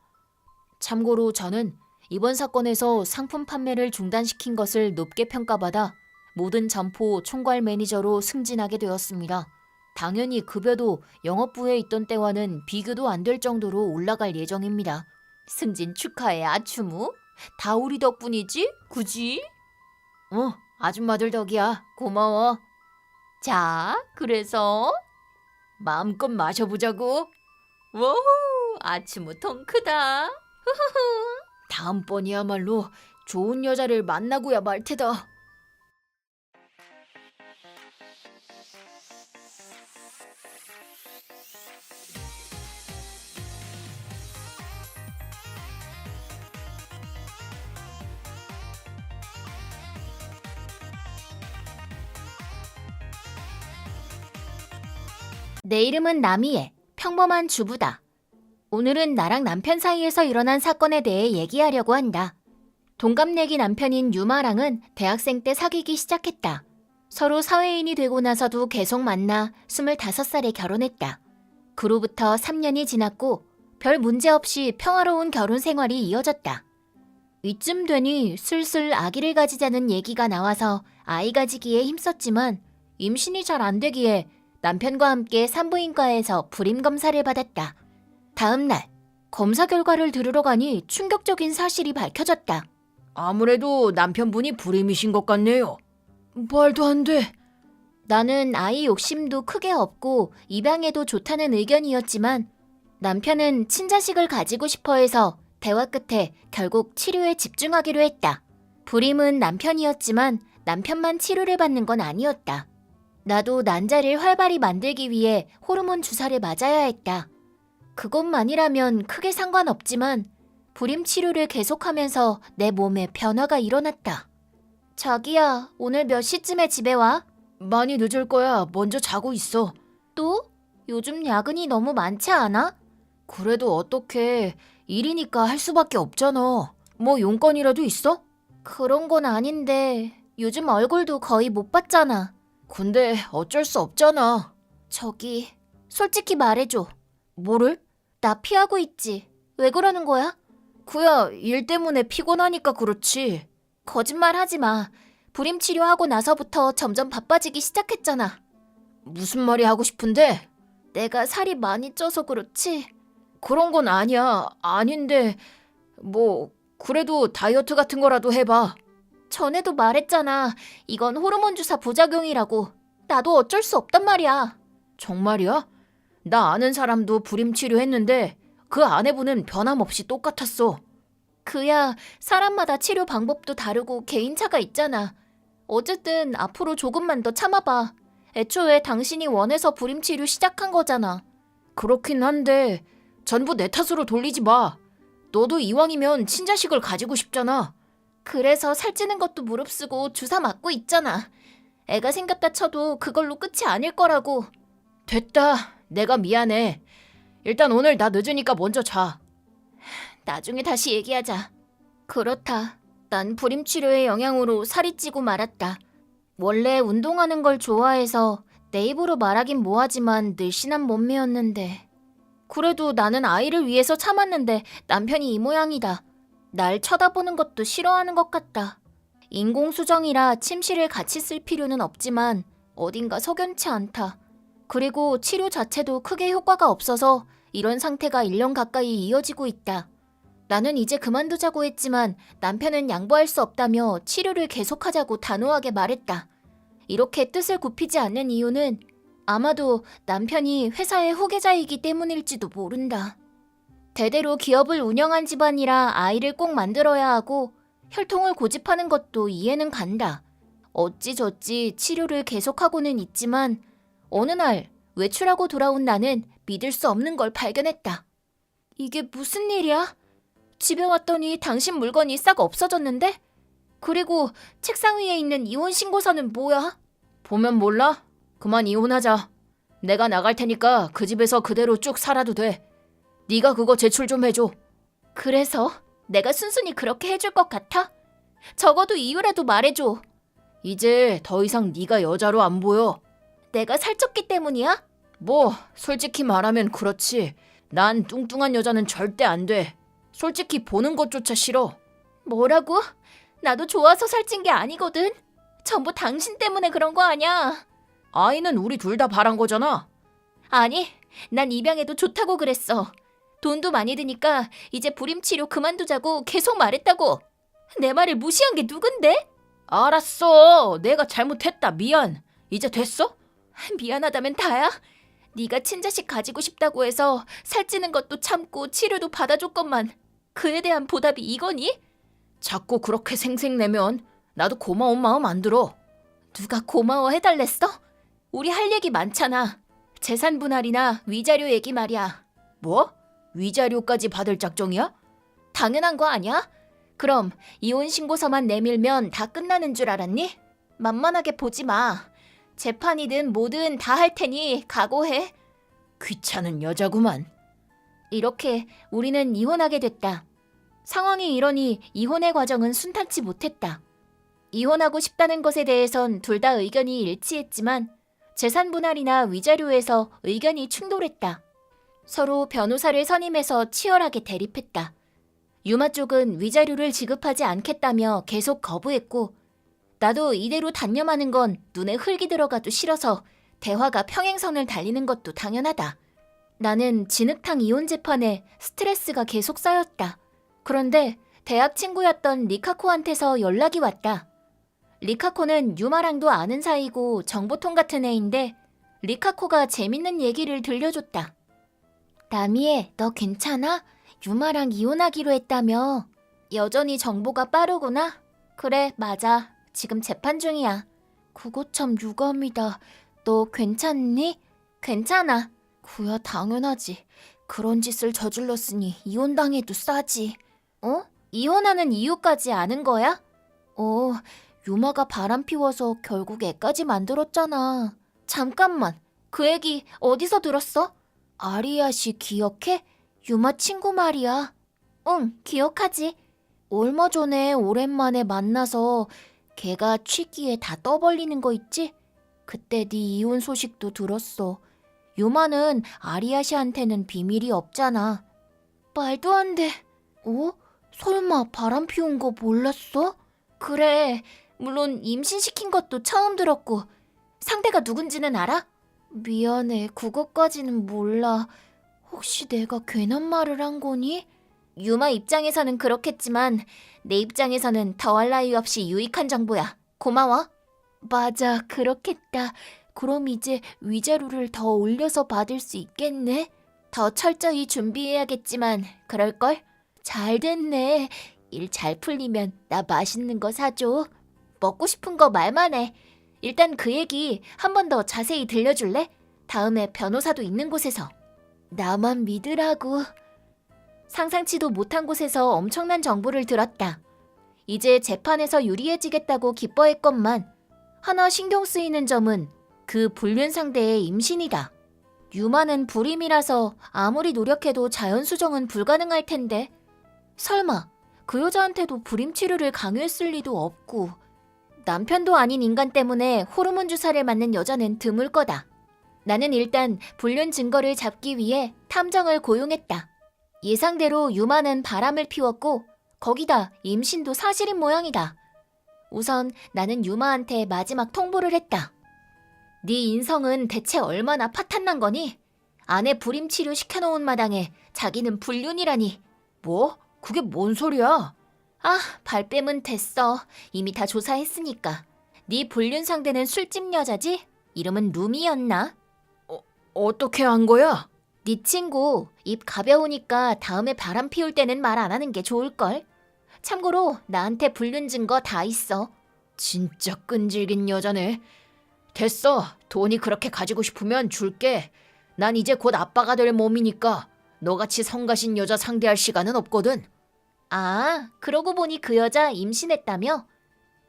참고로 저는 이번 사건에서 상품 판매를 중단시킨 것을 높게 평가받아 모든 점포 총괄 매니저로 승진하게 되었습니다. 당연히 급여도 영업부에 있던 때와는 비교도 안 될 정도로 올라갈 예정입니다.
승진 축하해, 아츠무. 다 우리 덕분이지? 그지?
아줌마들 덕이야. 고마워.
자, 그래서
마음껏 마셔보자고.
워호, 아츠무 통 크다.
다음번이야말로 좋은 여자를 만나고야 말 테다.
내 이름은 나미에. 평범한 주부다. 오늘은 나랑 남편 사이에서 일어난 사건에 대해 얘기하려고 한다. 동갑내기 남편인 유마랑은 대학생 때 사귀기 시작했다. 서로 사회인이 되고 나서도 계속 만나 25살에 결혼했다. 그로부터 3년이 지났고 별 문제 없이 평화로운 결혼 생활이 이어졌다. 이쯤 되니 슬슬 아기를 가지자는 얘기가 나와서 아이 가지기에 힘썼지만 임신이 잘 안 되기에 남편과 함께 산부인과에서 불임 검사를 받았다. 다음 날 검사 결과를 들으러 가니 충격적인 사실이 밝혀졌다.
아무래도 남편분이 불임이신 것 같네요. 말도 안 돼.
나는 아이 욕심도 크게 없고 입양해도 좋다는 의견이었지만 남편은 친자식을 가지고 싶어 해서 대화 끝에 결국 치료에 집중하기로 했다. 불임은 남편이었지만 남편만 치료를 받는 건 아니었다. 나도 난자를 활발히 만들기 위해 호르몬 주사를 맞아야 했다. 그것만이라면 크게 상관없지만 불임 치료를 계속하면서 내 몸에 변화가 일어났다. 자기야, 오늘 몇 시쯤에 집에 와?
많이 늦을 거야. 먼저 자고 있어.
또? 요즘 야근이 너무 많지 않아?
그래도 어떡해. 일이니까 할 수밖에 없잖아. 뭐 용건이라도 있어?
그런 건 아닌데 요즘 얼굴도 거의 못 봤잖아.
근데 어쩔 수 없잖아.
저기, 솔직히 말해줘.
뭐를?
나 피하고 있지. 왜 그러는 거야?
그야 일 때문에 피곤하니까 그렇지.
거짓말 하지 마. 불임 치료하고 나서부터 점점 바빠지기 시작했잖아.
무슨 말이 하고 싶은데?
내가 살이 많이 쪄서 그렇지?
그런 건 아니야. 아닌데 뭐 그래도 다이어트 같은 거라도 해봐.
전에도 말했잖아. 이건 호르몬 주사 부작용이라고. 나도 어쩔 수 없단 말이야.
정말이야? 나 아는 사람도 불임 치료했는데 그 아내분은 변함없이 똑같았어. 그야 사람마다 치료 방법도 다르고 개인차가 있잖아. 어쨌든 앞으로 조금만 더 참아봐. 애초에 당신이 원해서 불임 치료 시작한 거잖아. 그렇긴 한데 전부 내 탓으로 돌리지 마. 너도 이왕이면 친자식을 가지고 싶잖아. 그래서 살찌는 것도 무릅쓰고 주사 맞고 있잖아. 애가 생겼다 쳐도 그걸로 끝이 아닐 거라고. 됐다. 내가 미안해. 일단 오늘 나 늦으니까 먼저 자. 나중에 다시 얘기하자. 그렇다. 난 불임 치료의 영향으로 살이 찌고 말았다. 원래 운동하는 걸 좋아해서 내 입으로 말하긴 뭐하지만 늘씬한 몸매였는데. 그래도 나는 아이를 위해서 참았는데 남편이 이 모양이다. 날 쳐다보는 것도 싫어하는 것 같다. 인공수정이라 침실을 같이 쓸 필요는 없지만 어딘가 석연치 않다. 그리고 치료 자체도 크게 효과가 없어서 이런 상태가 1년 가까이 이어지고 있다. 나는 이제 그만두자고 했지만 남편은 양보할 수 없다며 치료를 계속하자고 단호하게 말했다. 이렇게 뜻을 굽히지 않는 이유는 아마도 남편이 회사의 후계자이기 때문일지도 모른다. 대대로 기업을 운영한 집안이라 아이를 꼭 만들어야 하고 혈통을 고집하는 것도 이해는 간다. 어찌저찌 치료를 계속하고는 있지만 어느 날 외출하고 돌아온 나는 믿을 수 없는 걸 발견했다. 이게 무슨 일이야? 집에 왔더니 당신 물건이 싹 없어졌는데? 그리고 책상 위에 있는 이혼 신고서는 뭐야? 보면 몰라? 그만 이혼하자. 내가 나갈 테니까 그 집에서 그대로 쭉 살아도 돼. 네가 그거 제출 좀 해줘. 그래서 내가 순순히 그렇게 해줄 것 같아? 적어도 이유라도 말해줘. 이제 더 이상 네가 여자로 안 보여. 내가 살쪘기 때문이야? 뭐 솔직히 말하면 그렇지. 난 뚱뚱한 여자는 절대 안 돼. 솔직히 보는 것조차 싫어. 뭐라고? 나도 좋아서 살찐 게 아니거든. 전부 당신 때문에 그런 거 아니야. 아이는 우리 둘 다 바란 거잖아. 아니, 난 입양해도 좋다고 그랬어. 돈도 많이 드니까 이제 불임 치료 그만두자고 계속 말했다고. 내 말을 무시한 게 누군데? 알았어. 내가 잘못했다. 미안. 이제 됐어? 미안하다면 다야? 네가 친자식 가지고 싶다고 해서 살찌는 것도 참고 치료도 받아줬건만 그에 대한 보답이 이거니? 자꾸 그렇게 생색내면 나도 고마운 마음 안 들어. 누가 고마워해달랬어? 우리 할 얘기 많잖아. 재산 분할이나 위자료 얘기 말이야. 뭐? 위자료까지 받을 작정이야? 당연한 거 아니야? 그럼 이혼 신고서만 내밀면 다 끝나는 줄 알았니? 만만하게 보지 마. 재판이든 뭐든 다 할 테니 각오해. 귀찮은 여자구만. 이렇게 우리는 이혼하게 됐다. 상황이 이러니 이혼의 과정은 순탄치 못했다. 이혼하고 싶다는 것에 대해선 둘 다 의견이 일치했지만 재산 분할이나 위자료에서 의견이 충돌했다. 서로 변호사를 선임해서 치열하게 대립했다. 유마 쪽은 위자료를 지급하지 않겠다며 계속 거부했고 나도 이대로 단념하는 건 눈에 흙이 들어가도 싫어서 대화가 평행선을 달리는 것도 당연하다. 나는 진흙탕 이혼 재판에 스트레스가 계속 쌓였다. 그런데 대학 친구였던 리카코한테서 연락이 왔다. 리카코는 유마랑도 아는 사이고 정보통 같은 애인데 리카코가 재밌는 얘기를 들려줬다. 나미애, 너 괜찮아? 유마랑 이혼하기로 했다며. 여전히 정보가 빠르구나. 그래, 맞아. 지금 재판 중이야. 그거 참 유감이다. 너 괜찮니? 괜찮아. 그야 당연하지. 그런 짓을 저질렀으니 이혼당해도 싸지. 어? 이혼하는 이유까지 아는 거야? 유마가 바람 피워서 결국 애까지 만들었잖아. 잠깐만, 그 얘기 어디서 들었어? 아리아 씨 기억해? 유마 친구 말이야. 응, 기억하지. 얼마 전에 오랜만에 만나서 걔가 취기에 다 떠벌리는 거 있지? 그때 네 이혼 소식도 들었어. 유마는 아리아 씨한테는 비밀이 없잖아. 말도 안 돼. 설마 바람 피운 거 몰랐어? 그래, 물론 임신시킨 것도 처음 들었고 상대가 누군지는 알아? 미안해, 그것까지는 몰라. 혹시 내가 괜한 말을 한 거니? 유마 입장에서는 그렇겠지만 내 입장에서는 더할 나위 없이 유익한 정보야. 고마워. 맞아, 그렇겠다. 그럼 이제 위자료를 더 올려서 받을 수 있겠네? 더 철저히 준비해야겠지만 그럴걸? 잘 됐네. 일 잘 풀리면 나 맛있는 거 사줘. 먹고 싶은 거 말만 해. 일단 그 얘기 한 번 더 자세히 들려줄래? 다음에 변호사도 있는 곳에서. 나만 믿으라고. 상상치도 못한 곳에서 엄청난 정보를 들었다. 이제 재판에서 유리해지겠다고 기뻐했건만 하나 신경 쓰이는 점은 그 불륜 상대의 임신이다. 유마는 불임이라서 아무리 노력해도 자연 수정은 불가능할 텐데 설마 그 여자한테도 불임 치료를 강요했을 리도 없고 남편도 아닌 인간 때문에 호르몬 주사를 맞는 여자는 드물 거다. 나는 일단 불륜 증거를 잡기 위해 탐정을 고용했다. 예상대로 유마는 바람을 피웠고 거기다 임신도 사실인 모양이다. 우선 나는 유마한테 마지막 통보를 했다. 네 인성은 대체 얼마나 파탄난 거니? 아내 불임 치료 시켜놓은 마당에 자기는 불륜이라니. 뭐? 그게 뭔 소리야? 아, 발뺌은 됐어. 이미 다 조사했으니까. 네 불륜 상대는 술집 여자지? 이름은 루미였나? 어떻게 한 거야? 네 친구 입 가벼우니까 다음에 바람 피울 때는 말 안 하는 게 좋을걸. 참고로 나한테 불륜 증거 다 있어. 진짜 끈질긴 여자네. 됐어. 돈이 그렇게 가지고 싶으면 줄게. 난 이제 곧 아빠가 될 몸이니까 너같이 성가신 여자 상대할 시간은 없거든. 아, 그러고 보니 그 여자 임신했다며?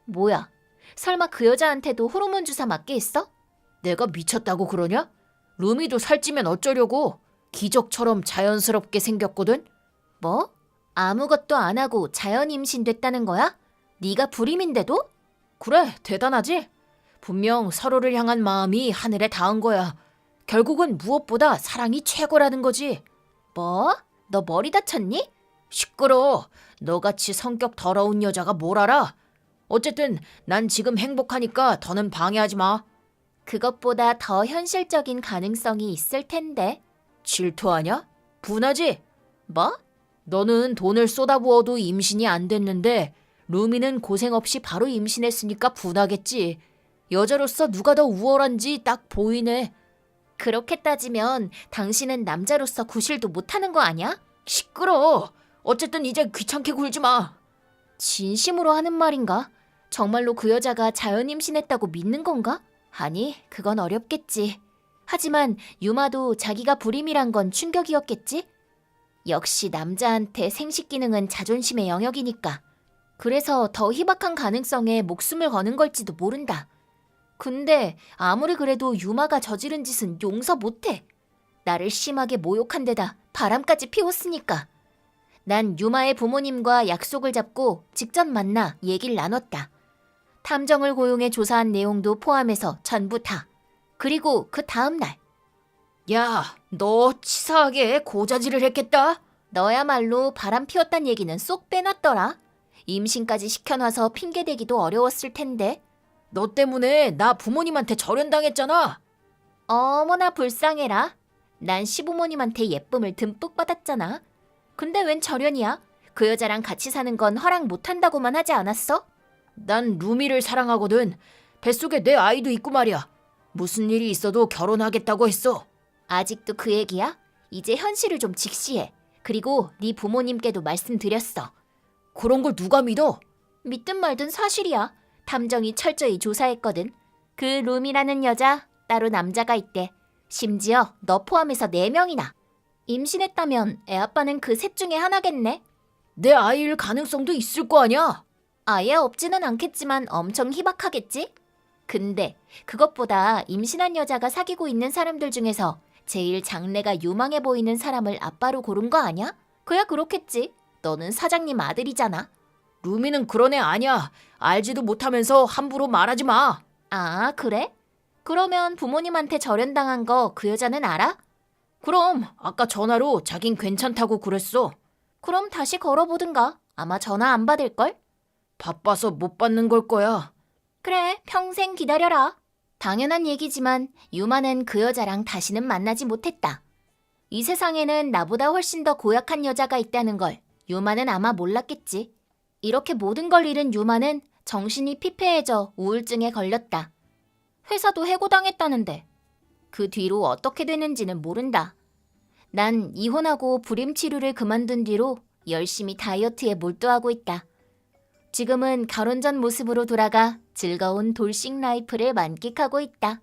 뭐야, 설마 그 여자한테도 호르몬 주사 맞게 했어? 내가 미쳤다고 그러냐? 루미도 살찌면 어쩌려고. 기적처럼 자연스럽게 생겼거든. 뭐? 아무것도 안 하고 자연 임신됐다는 거야? 네가 불임인데도? 그래, 대단하지? 분명 서로를 향한 마음이 하늘에 닿은 거야. 결국은 무엇보다 사랑이 최고라는 거지. 뭐? 너 머리 다쳤니? 시끄러워. 너같이 성격 더러운 여자가 뭘 알아? 어쨌든 난 지금 행복하니까 더는 방해하지 마. 그것보다 더 현실적인 가능성이 있을 텐데. 질투하냐? 분하지? 뭐? 너는 돈을 쏟아부어도 임신이 안 됐는데 루미는 고생 없이 바로 임신했으니까 분하겠지. 여자로서 누가 더 우월한지 딱 보이네. 그렇게 따지면 당신은 남자로서 구실도 못하는 거 아니야? 시끄러워. 어쨌든 이제 귀찮게 굴지 마. 진심으로 하는 말인가? 정말로 그 여자가 자연 임신했다고 믿는 건가? 아니, 그건 어렵겠지. 하지만 유마도 자기가 불임이란 건 충격이었겠지? 역시 남자한테 생식 기능은 자존심의 영역이니까. 그래서 더 희박한 가능성에 목숨을 거는 걸지도 모른다. 근데 아무리 그래도 유마가 저지른 짓은 용서 못해. 나를 심하게 모욕한 데다 바람까지 피웠으니까. 난 유마의 부모님과 약속을 잡고 직접 만나 얘기를 나눴다. 탐정을 고용해 조사한 내용도 포함해서 전부 다. 그리고 그 다음 날. 야, 너 치사하게 고자질을 했겠다? 너야말로 바람 피웠단 얘기는 쏙 빼놨더라. 임신까지 시켜놔서 핑계대기도 어려웠을 텐데. 너 때문에 나 부모님한테 절연당했잖아. 어머나 불쌍해라. 난 시부모님한테 예쁨을 듬뿍 받았잖아. 근데 웬 절연이야? 그 여자랑 같이 사는 건 허락 못한다고만 하지 않았어? 난 루미를 사랑하거든. 뱃속에 내 아이도 있고 말이야. 무슨 일이 있어도 결혼하겠다고 했어. 아직도 그 얘기야? 이제 현실을 좀 직시해. 그리고 네 부모님께도 말씀드렸어. 그런 걸 누가 믿어? 믿든 말든 사실이야. 탐정이 철저히 조사했거든. 그 루미라는 여자 따로 남자가 있대. 심지어 너 포함해서 4명이나. 임신했다면 애아빠는 그 셋 중에 하나겠네. 내 아이일 가능성도 있을 거 아니야. 아예 없지는 않겠지만 엄청 희박하겠지? 근데 그것보다 임신한 여자가 사귀고 있는 사람들 중에서 제일 장래가 유망해 보이는 사람을 아빠로 고른 거 아니야? 그야 그렇겠지. 너는 사장님 아들이잖아. 루미는 그런 애 아니야. 알지도 못하면서 함부로 말하지 마. 아, 그래? 그러면 부모님한테 절연당한 거 그 여자는 알아? 그럼 아까 전화로 자긴 괜찮다고 그랬어. 그럼 다시 걸어보든가. 아마 전화 안 받을걸? 바빠서 못 받는 걸 거야. 그래, 평생 기다려라. 당연한 얘기지만 유마는 그 여자랑 다시는 만나지 못했다. 이 세상에는 나보다 훨씬 더 고약한 여자가 있다는 걸 유마는 아마 몰랐겠지. 이렇게 모든 걸 잃은 유마는 정신이 피폐해져 우울증에 걸렸다. 회사도 해고당했다는데 그 뒤로 어떻게 되는지는 모른다. 난 이혼하고 불임 치료를 그만둔 뒤로 열심히 다이어트에 몰두하고 있다. 지금은 결혼 전 모습으로 돌아가 즐거운 돌싱 라이프를 만끽하고 있다.